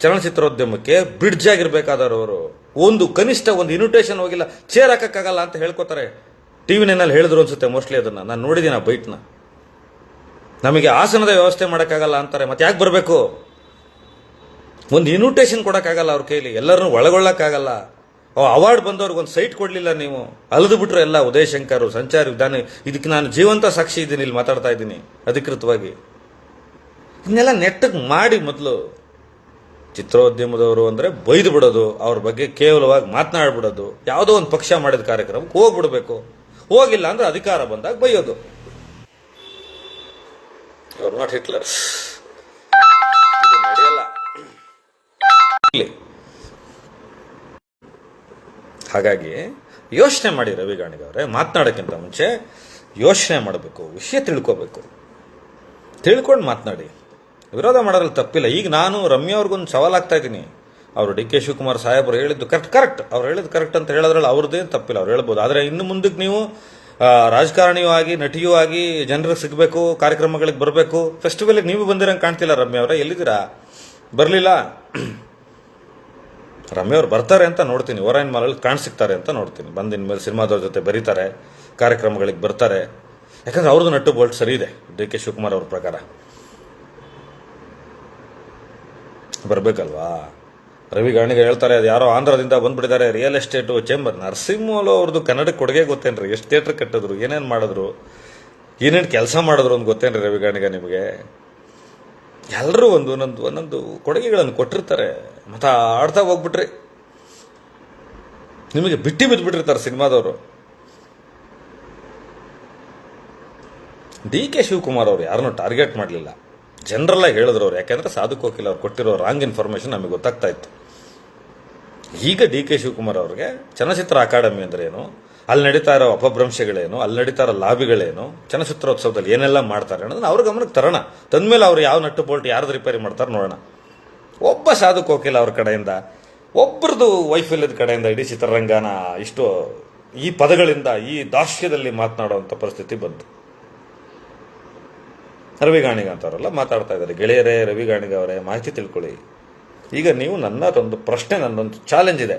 ಚಲನಚಿತ್ರೋದ್ಯಮಕ್ಕೆ ಬ್ರಿಡ್ಜ್ ಆಗಿರ್ಬೇಕಾದವರು ಒಂದು ಕನಿಷ್ಠ ಒಂದು ಇನ್ವಿಟೇಷನ್ ಹೋಗಿಲ್ಲ, ಚೇರ್ ಹಾಕಕ್ಕಾಗಲ್ಲ ಅಂತ ಹೇಳ್ಕೊತಾರೆ. TV9 ಹೇಳಿದ್ರು ಅನ್ಸುತ್ತೆ ಮೋಸ್ಟ್ಲಿ. ಅದನ್ನ ನಾನು ನೋಡಿದ್ದೀನಿ ಆ ಬೈಟ್ನ. ನಮಗೆ ಆಸನದ ವ್ಯವಸ್ಥೆ ಮಾಡೋಕ್ಕಾಗಲ್ಲ ಅಂತಾರೆ. ಮತ್ತೆ ಯಾಕೆ ಬರಬೇಕು? ಒಂದು ಇನ್ವಿಟೇಷನ್ ಕೊಡೋಕ್ಕಾಗಲ್ಲ ಅವ್ರ ಕೈಲಿ, ಎಲ್ಲರನ್ನೂ ಒಳಗೊಳ್ಳಕ್ಕಾಗಲ್ಲ. ಅವಾರ್ಡ್ ಬಂದವ್ರಿಗೆ ಒಂದು ಸೈಟ್ ಕೊಡಲಿಲ್ಲ ನೀವು. ಅಲಿದು ಬಿಟ್ರು ಎಲ್ಲ. ಉದಯಶಂಕರ್, ಸಂಚಾರಿ ವಿಧಾನ, ಇದಕ್ಕೆ ನಾನು ಜೀವಂತ ಸಾಕ್ಷಿ ಇದ್ದೀನಿ, ಇಲ್ಲಿ ಮಾತಾಡ್ತಾ ಇದ್ದೀನಿ ಅಧಿಕೃತವಾಗಿ. ಇದನ್ನೆಲ್ಲ ನೆಟ್ಟಗೆ ಮಾಡಿ. ಮೊದಲು ಚಿತ್ರೋದ್ಯಮದವರು ಅಂದರೆ ಬೈದು ಬಿಡೋದು, ಅವ್ರ ಬಗ್ಗೆ ಕೇವಲವಾಗಿ ಮಾತನಾಡ್ಬಿಡೋದು. ಯಾವುದೋ ಒಂದು ಪಕ್ಷ ಮಾಡಿದ ಕಾರ್ಯಕ್ರಮಕ್ಕೆ ಹೋಗ್ಬಿಡ್ಬೇಕು. ಹೋಗಿಲ್ಲ ಅಂದ್ರೆ ಅಧಿಕಾರ ಬಂದಾಗ ಬೈಯೋದು. ನಾಟ್ ಹಿಟ್ಲರ್ಸ್. ಇದು ನಡೆಯಲ್ಲ. ಹಾಗಾಗಿ ಯೋಚನೆ ಮಾಡಿ ರವಿ ಗಾಣಿಗವರೇ, ಮಾತನಾಡೋಕ್ಕಿಂತ ಮುಂಚೆ ಯೋಚನೆ ಮಾಡಬೇಕು, ವಿಷಯ ತಿಳ್ಕೋಬೇಕು, ತಿಳ್ಕೊಂಡು ಮಾತನಾಡಿ. ವಿರೋಧ ಮಾಡೋದ್ರಲ್ಲಿ ತಪ್ಪಿಲ್ಲ. ಈಗ ನಾನು ರಮ್ಯಾ ಅವ್ರಿಗೊಂದು ಸವಾಲಾಗ್ತಾ ಇದ್ದೀನಿ. ಅವರು ಡಿ ಕೆ ಶಿವಕುಮಾರ್ ಸಾಹೇಬರು ಹೇಳಿದ್ದು ಕರೆಕ್ಟ್, ಅವ್ರು ಹೇಳಿದ್ದು ಕರೆಕ್ಟ್ ಅಂತ ಹೇಳೋದ್ರಲ್ಲಿ ಅವ್ರದ್ದೇನು ತಪ್ಪಿಲ್ಲ, ಅವ್ರು ಹೇಳ್ಬೋದು. ಆದರೆ ಇನ್ನು ಮುಂದಕ್ಕೆ ನೀವು ರಾಜಕಾರಣಿಯೂ ಆಗಿ, ನಟಿಯೂ ಆಗಿ, ಜನರಿಗೆ ಸಿಗಬೇಕು, ಕಾರ್ಯಕ್ರಮಗಳಿಗೆ ಬರಬೇಕು. ಫೆಸ್ಟಿವಲ್ಗೆ ನೀವು ಬಂದಿರಂಗೆ ಕಾಣ್ತಿಲ್ಲ ರಮ್ಯಾ ಅವರೇ, ಎಲ್ಲಿದ್ದೀರಾ? ಬರಲಿಲ್ಲ. ರಮ್ಯಾ ಅವ್ರು ಬರ್ತಾರೆ ಅಂತ ನೋಡ್ತೀನಿ, ಓರೈನ್ ಮಾಲಲ್ಲಿ ಕಾಣಿಸಿಕ್ತಾರೆ ಅಂತ ನೋಡ್ತೀನಿ. ಬಂದಿನ ಮೇಲೆ ಸಿನಿಮಾದವ್ರ ಜೊತೆ ಬರೀತಾರೆ, ಕಾರ್ಯಕ್ರಮಗಳಿಗೆ ಬರ್ತಾರೆ. ಯಾಕಂದ್ರೆ ಅವ್ರದ್ದು ನಟ್ಟು ಬೋಲ್ಟ್ ಸರಿ ಇದೆ ಡಿ ಕೆ ಶಿವಕುಮಾರ್ ಅವ್ರ ಪ್ರಕಾರ. ಬರಬೇಕಲ್ವಾ? ರವಿ ಗಾಣಿಗ ಹೇಳ್ತಾರೆ, ಅದು ಯಾರೋ ಆಂಧ್ರದಿಂದ ಬಂದ್ಬಿಟ್ಟಿದ್ದಾರೆ, ರಿಯಲ್ ಎಸ್ಟೇಟು ಚೇಂಬರ್. ನರಸಿಂಹಲು ಅವ್ರದ್ದು ಕನ್ನಡಕ್ಕೆ ಕೊಡುಗೆ ಗೊತ್ತೇನ್ರಿ? ಎಷ್ಟು ಥಿಯೇಟ್ರ್ ಕಟ್ಟಿದ್ರು, ಏನೇನು ಮಾಡಿದ್ರು, ಏನೇನು ಕೆಲಸ ಮಾಡಿದ್ರು ಅಂತ ಗೊತ್ತೇನ್ರಿ ರವಿ ಗಾಣಿಗ ನಿಮಗೆ? ಎಲ್ಲರೂ ಒಂದೊಂದು ಕೊಡುಗೆಗಳನ್ನು ಕೊಟ್ಟಿರ್ತಾರೆ. ಆಡ್ತಾ ಹೋಗ್ಬಿಟ್ರಿ, ನಿಮಗೆ ಬಿಟ್ಟಿರ್ತಾರೆ ಸಿನಿಮಾದವರು. ಡಿ ಕೆ ಶಿವಕುಮಾರ್ ಅವರು ಯಾರನ್ನೂ ಟಾರ್ಗೆಟ್ ಮಾಡಲಿಲ್ಲ, ಜನರಲ್ಲಾಗಿ ಹೇಳಿದ್ರು ಅವ್ರು. ಯಾಕೆಂದ್ರೆ ಸಾಧು ಕೋಕಿಲ ಅವ್ರು ಕೊಟ್ಟಿರೋ ರಾಂಗ್ ಇನ್ಫಾರ್ಮೇಶನ್ ನಮಗೆ ಗೊತ್ತಾಗ್ತಾ ಇತ್ತು. ಈಗ ಡಿ ಕೆ ಶಿವಕುಮಾರ್ ಅವ್ರಿಗೆ ಚಲನಚಿತ್ರ ಅಕಾಡೆಮಿ ಅಂದ್ರೆ ಏನು, ಅಲ್ಲಿ ನಡೀತಾ ಇರೋ ಅಪಭ್ರಂಶಗಳೇನು, ಅಲ್ಲಿ ನಡೀತಾ ಇರೋ ಲಾಬಿಗಳೇನು, ಚಲನಚಿತ್ರೋತ್ಸವದಲ್ಲಿ ಏನೆಲ್ಲ ಮಾಡ್ತಾರೆ ಅನ್ನೋದನ್ನ ಅವ್ರ ಗಮನಕ್ಕೆ ತರೋಣ. ತಂದ್ಮೇಲೆ ಅವ್ರು ಯಾವ ನಟ್ಟು ಬೋಲ್ಟ್ ಯಾರ್ದು ರಿಪೇರಿ ಮಾಡ್ತಾರೆ ನೋಡೋಣ. ಒಬ್ಬ ಸಾಧು ಕೋಕಿಲ ಅವ್ರ ಕಡೆಯಿಂದ, ಒಬ್ಬರದು ವೈಫಲ್ಯದ ಕಡೆಯಿಂದ ಇಡೀ ಚಿತ್ರರಂಗನ ಇಷ್ಟು ಈ ಪದಗಳಿಂದ, ಈ ದಾಷ್ಯದಲ್ಲಿ ಮಾತನಾಡುವಂಥ ಪರಿಸ್ಥಿತಿ ಬಂತು. ರವಿ ಗಾಣಿಗ ಅಂತವರೆಲ್ಲ ಮಾತಾಡ್ತಾ ಇದ್ದಾರೆ. ಗೆಳೆಯರೇ, ರವಿ ಗಾಣಿಗ ಅವರೇ, ಮಾಹಿತಿ ತಿಳ್ಕೊಳ್ಳಿ. ಈಗ ನೀವು ನನ್ನದೊಂದು ಪ್ರಶ್ನೆ, ನನ್ನೊಂದು ಚಾಲೆಂಜ್ ಇದೆ.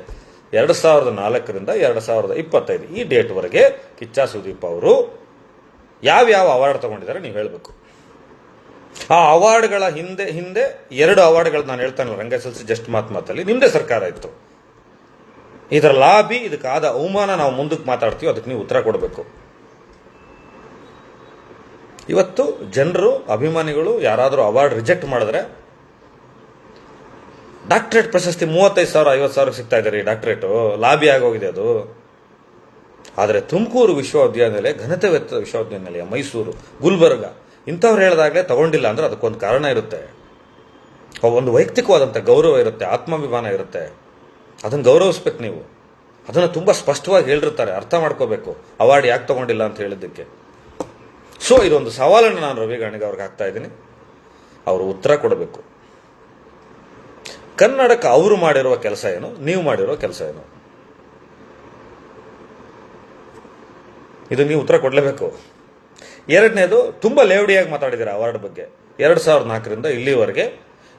2004ರಿಂದ 2025 ಈ ಡೇಟ್ವರೆಗೆ ಕಿಚ್ಚ ಸುದೀಪ್ ಅವರು ಯಾವ್ಯಾವ ಅವಾರ್ಡ್ ತಗೊಂಡಿದ್ದಾರೆ ನೀವು ಹೇಳಬೇಕು. ಆ ಅವಾರ್ಡ್ಗಳ ಹಿಂದೆ 2 ಅವಾರ್ಡ್ಗಳು ನಾನು ಹೇಳ್ತಾನೆ ರಂಗಸಲ್ಸಿ ಜಸ್ಟ್ ಮಾತಲ್ಲಿ ನಿಮ್ಮದೇ ಸರ್ಕಾರ ಇತ್ತು. ಇದರ ಲಾಬಿ, ಇದಕ್ಕಾದ ಅವಮಾನ ನಾವು ಮುಂದಕ್ಕೆ ಮಾತಾಡ್ತೀವಿ, ಅದಕ್ಕೆ ನೀವು ಉತ್ತರ ಕೊಡಬೇಕು. ಇವತ್ತು ಜನರು, ಅಭಿಮಾನಿಗಳು ಯಾರಾದರೂ ಅವಾರ್ಡ್ ರಿಜೆಕ್ಟ್ ಮಾಡಿದ್ರೆ ಡಾಕ್ಟರೇಟ್ ಪ್ರಶಸ್ತಿ 35,000 50,000 ಸಿಗ್ತಾ ಇದೆ ರೀ. ಡಾಕ್ಟರೇಟು ಲಾಬಿ ಆಗೋಗಿದೆ ಅದು. ಆದರೆ ತುಮಕೂರು ವಿಶ್ವವಿದ್ಯಾನಿಲಯ, ಘನತೆ ವಿಶ್ವವಿದ್ಯಾನಿಲಯ, ಮೈಸೂರು, ಗುಲ್ಬರ್ಗ ಇಂಥವ್ರು ಹೇಳಿದಾಗಲೇ ತಗೊಂಡಿಲ್ಲ ಅಂದ್ರೆ ಅದಕ್ಕೊಂದು ಕಾರಣ ಇರುತ್ತೆ. ಒಂದು ವೈಯಕ್ತಿಕವಾದಂಥ ಗೌರವ ಇರುತ್ತೆ, ಆತ್ಮಾಭಿಮಾನ ಇರುತ್ತೆ. ಅದನ್ನು ಗೌರವಿಸ್ಬೇಕು ನೀವು. ಅದನ್ನು ತುಂಬ ಸ್ಪಷ್ಟವಾಗಿ ಹೇಳಿರ್ತಾರೆ, ಅರ್ಥ ಮಾಡ್ಕೋಬೇಕು ಅವಾರ್ಡ್ ಯಾಕೆ ತಗೊಂಡಿಲ್ಲ ಅಂತ ಹೇಳಿದ್ದಕ್ಕೆ. ಸೊ ಇದೊಂದು ಸವಾಲನ್ನು ನಾನು ರವಿ ಗಾಣಿಗ ಅವ್ರಿಗೆ ಹಾಕ್ತಾ ಇದ್ದೀನಿ. ಅವರು ಉತ್ತರ ಕೊಡಬೇಕು. ಕನ್ನಡಕ್ಕೆ ಅವರು ಮಾಡಿರುವ ಕೆಲಸ ಏನು, ನೀವು ಮಾಡಿರೋ ಕೆಲಸ ಏನು, ಇದು ನೀವು ಉತ್ತರ ಕೊಡಲೇಬೇಕು. ಎರಡನೇದು, ತುಂಬ ಲೇವಡಿಯಾಗಿ ಮಾತಾಡಿದ್ದಾರೆ ಅವಾರ್ಡ್ ಬಗ್ಗೆ. 2004ರಿಂದ ಇಲ್ಲಿವರೆಗೆ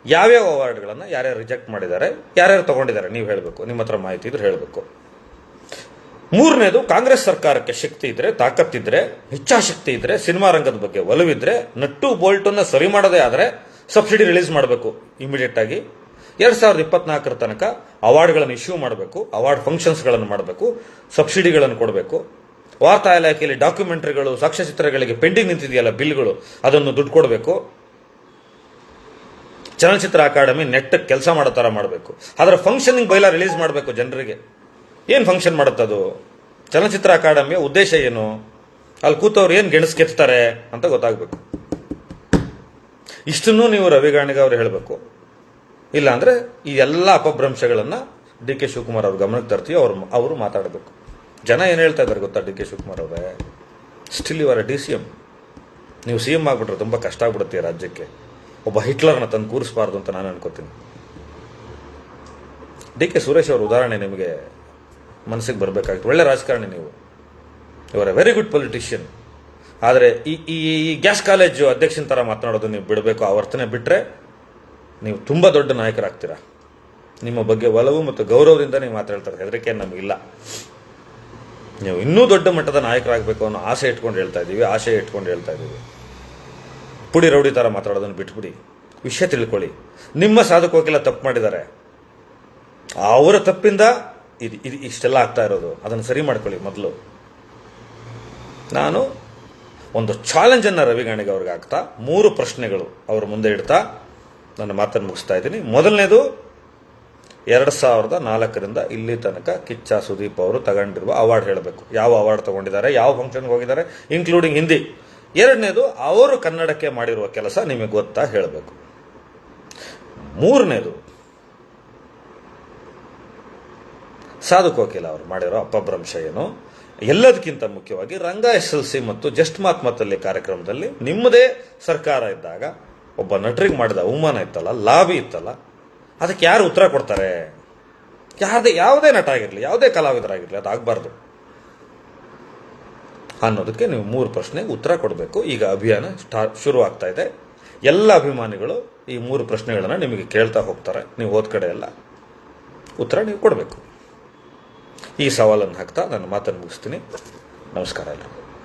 ಯಾವ್ಯಾವ ಅವಾರ್ಡ್ಗಳನ್ನು ಯಾರ್ಯಾರು ರಿಜೆಕ್ಟ್ ಮಾಡಿದ್ದಾರೆ, ಯಾರ್ಯಾರು ತಗೊಂಡಿದ್ದಾರೆ ನೀವು ಹೇಳಬೇಕು. ನಿಮ್ಮ ಹತ್ರ ಮಾಹಿತಿ ಇದ್ರೆ ಹೇಳಬೇಕು. ಮೂರನೇದು, ಕಾಂಗ್ರೆಸ್ ಸರ್ಕಾರಕ್ಕೆ ಶಕ್ತಿ ಇದ್ರೆ, ತಾಕತ್ತಿದ್ರೆ, ಇಚ್ಛಾಶಕ್ತಿ ಇದ್ರೆ, ಸಿನಿಮಾ ರಂಗದ ಬಗ್ಗೆ ಒಲವಿದ್ರೆ, ನಟ್ಟು ಬೋಲ್ಟನ್ನು ಸರಿ ಮಾಡೋದೇ ಆದರೆ ಸಬ್ಸಿಡಿ ರಿಲೀಸ್ ಮಾಡಬೇಕು ಇಮಿಡಿಯೇಟ್ ಆಗಿ. 2024 ತನಕ ಅವಾರ್ಡ್ಗಳನ್ನು ಇಶ್ಯೂ ಮಾಡಬೇಕು, ಅವಾರ್ಡ್ ಫಂಕ್ಷನ್ಸ್ಗಳನ್ನು ಮಾಡಬೇಕು, ಸಬ್ಸಿಡಿಗಳನ್ನು ಕೊಡಬೇಕು. ವಾರ್ತಾ ಇಲಾಖೆಯಲ್ಲಿ ಡಾಕ್ಯುಮೆಂಟರಿಗಳು, ಸಾಕ್ಷ್ಯಚಿತ್ರಗಳಿಗೆ ಪೆಂಡಿಂಗ್ ನಿಂತಿದೆಯಲ್ಲ ಬಿಲ್ಗಳು, ಅದನ್ನು ದುಡ್ಡು ಕೊಡಬೇಕು. ಚಲನಚಿತ್ರ ಅಕಾಡೆಮಿ ನೆಟ್ಟಕ್ಕೆ ಕೆಲಸ ಮಾಡೋ ಥರ ಮಾಡಬೇಕು. ಅದರ ಫಂಕ್ಷನಿಂಗ್ ಬೈಲ ರಿಲೀಸ್ ಮಾಡಬೇಕು ಜನರಿಗೆ. ಏನು ಫಂಕ್ಷನ್ ಮಾಡುತ್ತದು? ಚಲನಚಿತ್ರ ಅಕಾಡೆಮಿಯ ಉದ್ದೇಶ ಏನು, ಅಲ್ಲಿ ಕೂತವ್ರು ಏನು ಗೆಣಸ್ ಕೆತ್ತಾರೆ ಅಂತ ಗೊತ್ತಾಗಬೇಕು. ಇಷ್ಟನ್ನು ನೀವು ರವಿ ಗಾಣಿಗ ಅವರು ಹೇಳಬೇಕು. ಇಲ್ಲಾಂದ್ರೆ ಈ ಎಲ್ಲ ಅಪಭ್ರಂಶಗಳನ್ನು ಡಿ ಕೆ ಶಿವಕುಮಾರ್ ಅವ್ರ ಗಮನಕ್ಕೆ ತರ್ತೀವಿ. ಅವರು ಮಾತಾಡಬೇಕು. ಜನ ಏನು ಹೇಳ್ತಾ ಇದ್ದಾರೆ ಗೊತ್ತಾ ಡಿ ಕೆ ಶಿವಕುಮಾರ್ ಅವರೇ? ಸ್ಟಿಲ್ ಇವರ DCM. ನೀವು CM ಆಗ್ಬಿಟ್ರೆ ತುಂಬ ಕಷ್ಟ ಆಗ್ಬಿಡುತ್ತೆ ರಾಜ್ಯಕ್ಕೆ. ಒಬ್ಬ ಹಿಟ್ಲರ್ನ ತಂದು ಕೂರಿಸಬಾರ್ದು ಅಂತ ನಾನು ಅನ್ಕೋತೀನಿ. ಡಿ ಕೆ ಸುರೇಶ್ ಅವರ ಉದಾಹರಣೆ ನಿಮಗೆ ಮನಸ್ಸಿಗೆ ಬರಬೇಕಾಗಿತ್ತು. ಒಳ್ಳೆ ರಾಜಕಾರಣಿ ನೀವು, ಇವರ ವೆರಿ ಗುಡ್ ಪೊಲಿಟಿಷಿಯನ್. ಆದರೆ ಈ ಗ್ಯಾಸ್ ಕಾಲೇಜು ಅಧ್ಯಕ್ಷನ ಥರ ಮಾತನಾಡೋದು ನೀವು ಬಿಡಬೇಕು. ಆ ವರ್ತನೆ ಬಿಟ್ಟರೆ ನೀವು ತುಂಬ ದೊಡ್ಡ ನಾಯಕರಾಗ್ತೀರಾ. ನಿಮ್ಮ ಬಗ್ಗೆ ಒಲವು ಮತ್ತು ಗೌರವದಿಂದ ನೀವು ಮಾತಾಡ್ತಾರೆ, ಹೆದರಿಕೆ ನಮಗಿಲ್ಲ. ನೀವು ಇನ್ನೂ ದೊಡ್ಡ ಮಟ್ಟದ ನಾಯಕರಾಗಬೇಕು ಅನ್ನೋ ಆಸೆ ಇಟ್ಕೊಂಡು ಹೇಳ್ತಾ ಇದ್ದೀವಿ. ಪುಡಿ ರೌಡಿ ಥರ ಮಾತಾಡೋದನ್ನು ಬಿಟ್ಬಿಡಿ, ವಿಷಯ ತಿಳ್ಕೊಳ್ಳಿ. ನಿಮ್ಮ ಸಾಧಕೋಕಿಲ್ಲ ತಪ್ಪು ಮಾಡಿದ್ದಾರೆ, ಅವರ ತಪ್ಪಿಂದ ಇದು ಇಷ್ಟೆಲ್ಲ ಆಗ್ತಾ ಇರೋದು. ಅದನ್ನು ಸರಿ ಮಾಡ್ಕೊಳ್ಳಿ ಮೊದಲು. ನಾನು ಒಂದು ಚಾಲೆಂಜನ್ನು ರವಿ ಗಾಣಿಗ ಅವ್ರಿಗೆ ಹಾಕ್ತಾ 3 ಪ್ರಶ್ನೆಗಳು ಅವ್ರ ಮುಂದೆ ಇಡ್ತಾ ನನ್ನ ಮಾತನ್ನು ಮುಗಿಸ್ತಾ ಇದ್ದೀನಿ. ಮೊದಲನೇದು, 2004ರಿಂದ ಇಲ್ಲಿ ತನಕ ಕಿಚ್ಚ ಸುದೀಪ್ ಅವರು ತಗೊಂಡಿರುವ ಅವಾರ್ಡ್ ಹೇಳಬೇಕು. ಯಾವ ಅವಾರ್ಡ್ ತಗೊಂಡಿದ್ದಾರೆ, ಯಾವ ಫಂಕ್ಷನ್ಗೆ ಹೋಗಿದ್ದಾರೆ, ಇನ್ಕ್ಲೂಡಿಂಗ್ ಹಿಂದಿ. ಎರಡನೇದು, ಅವರು ಕನ್ನಡಕ್ಕೆ ಮಾಡಿರುವ ಕೆಲಸ ನಿಮಗೆ ಗೊತ್ತಾ ಹೇಳಬೇಕು. ಮೂರನೇದು, ಸಾಧು ಕೋಕಿಲ ಅವರು ಮಾಡಿರೋ ಅಪಭ್ರಂಶ ಏನು, ಎಲ್ಲದಕ್ಕಿಂತ ಮುಖ್ಯವಾಗಿ ರಂಗ SLC ಮತ್ತು ಜಸ್ಟ್ ಮಾತ್ಮತ್ತಲ್ಲಿ ಕಾರ್ಯಕ್ರಮದಲ್ಲಿ ನಿಮ್ಮದೇ ಸರ್ಕಾರ ಇದ್ದಾಗ ಒಬ್ಬ ನಟರಿಗೆ ಮಾಡಿದ ಅವಮಾನ ಇತ್ತಲ್ಲ, ಲಾಭಿ ಇತ್ತಲ್ಲ, ಅದಕ್ಕೆ ಯಾರು ಉತ್ತರ ಕೊಡ್ತಾರೆ? ಯಾವುದೇ ನಟ ಆಗಿರಲಿ, ಯಾವುದೇ ಕಲಾವಿದರಾಗಿರಲಿ, ಅದಾಗಬಾರ್ದು ಅನ್ನೋದಕ್ಕೆ ನೀವು 3 ಪ್ರಶ್ನೆಗೆ ಉತ್ತರ ಕೊಡಬೇಕು. ಈಗ ಅಭಿಯಾನ ಶುರು ಆಗ್ತಾ ಇದೆ. ಎಲ್ಲ ಅಭಿಮಾನಿಗಳು ಈ 3 ಪ್ರಶ್ನೆಗಳನ್ನು ನಿಮಗೆ ಕೇಳ್ತಾ ಹೋಗ್ತಾರೆ. ನೀವು ಹೋದ ಕಡೆ ಎಲ್ಲ ಉತ್ತರ ನೀವು ಕೊಡಬೇಕು. ಈ ಸವಾಲನ್ನು ಹಾಕ್ತಾ ನನ್ನ ಮಾತನ್ನು ಮುಗಿಸ್ತೀನಿ. ನಮಸ್ಕಾರ ಎಲ್ಲರಿಗೂ.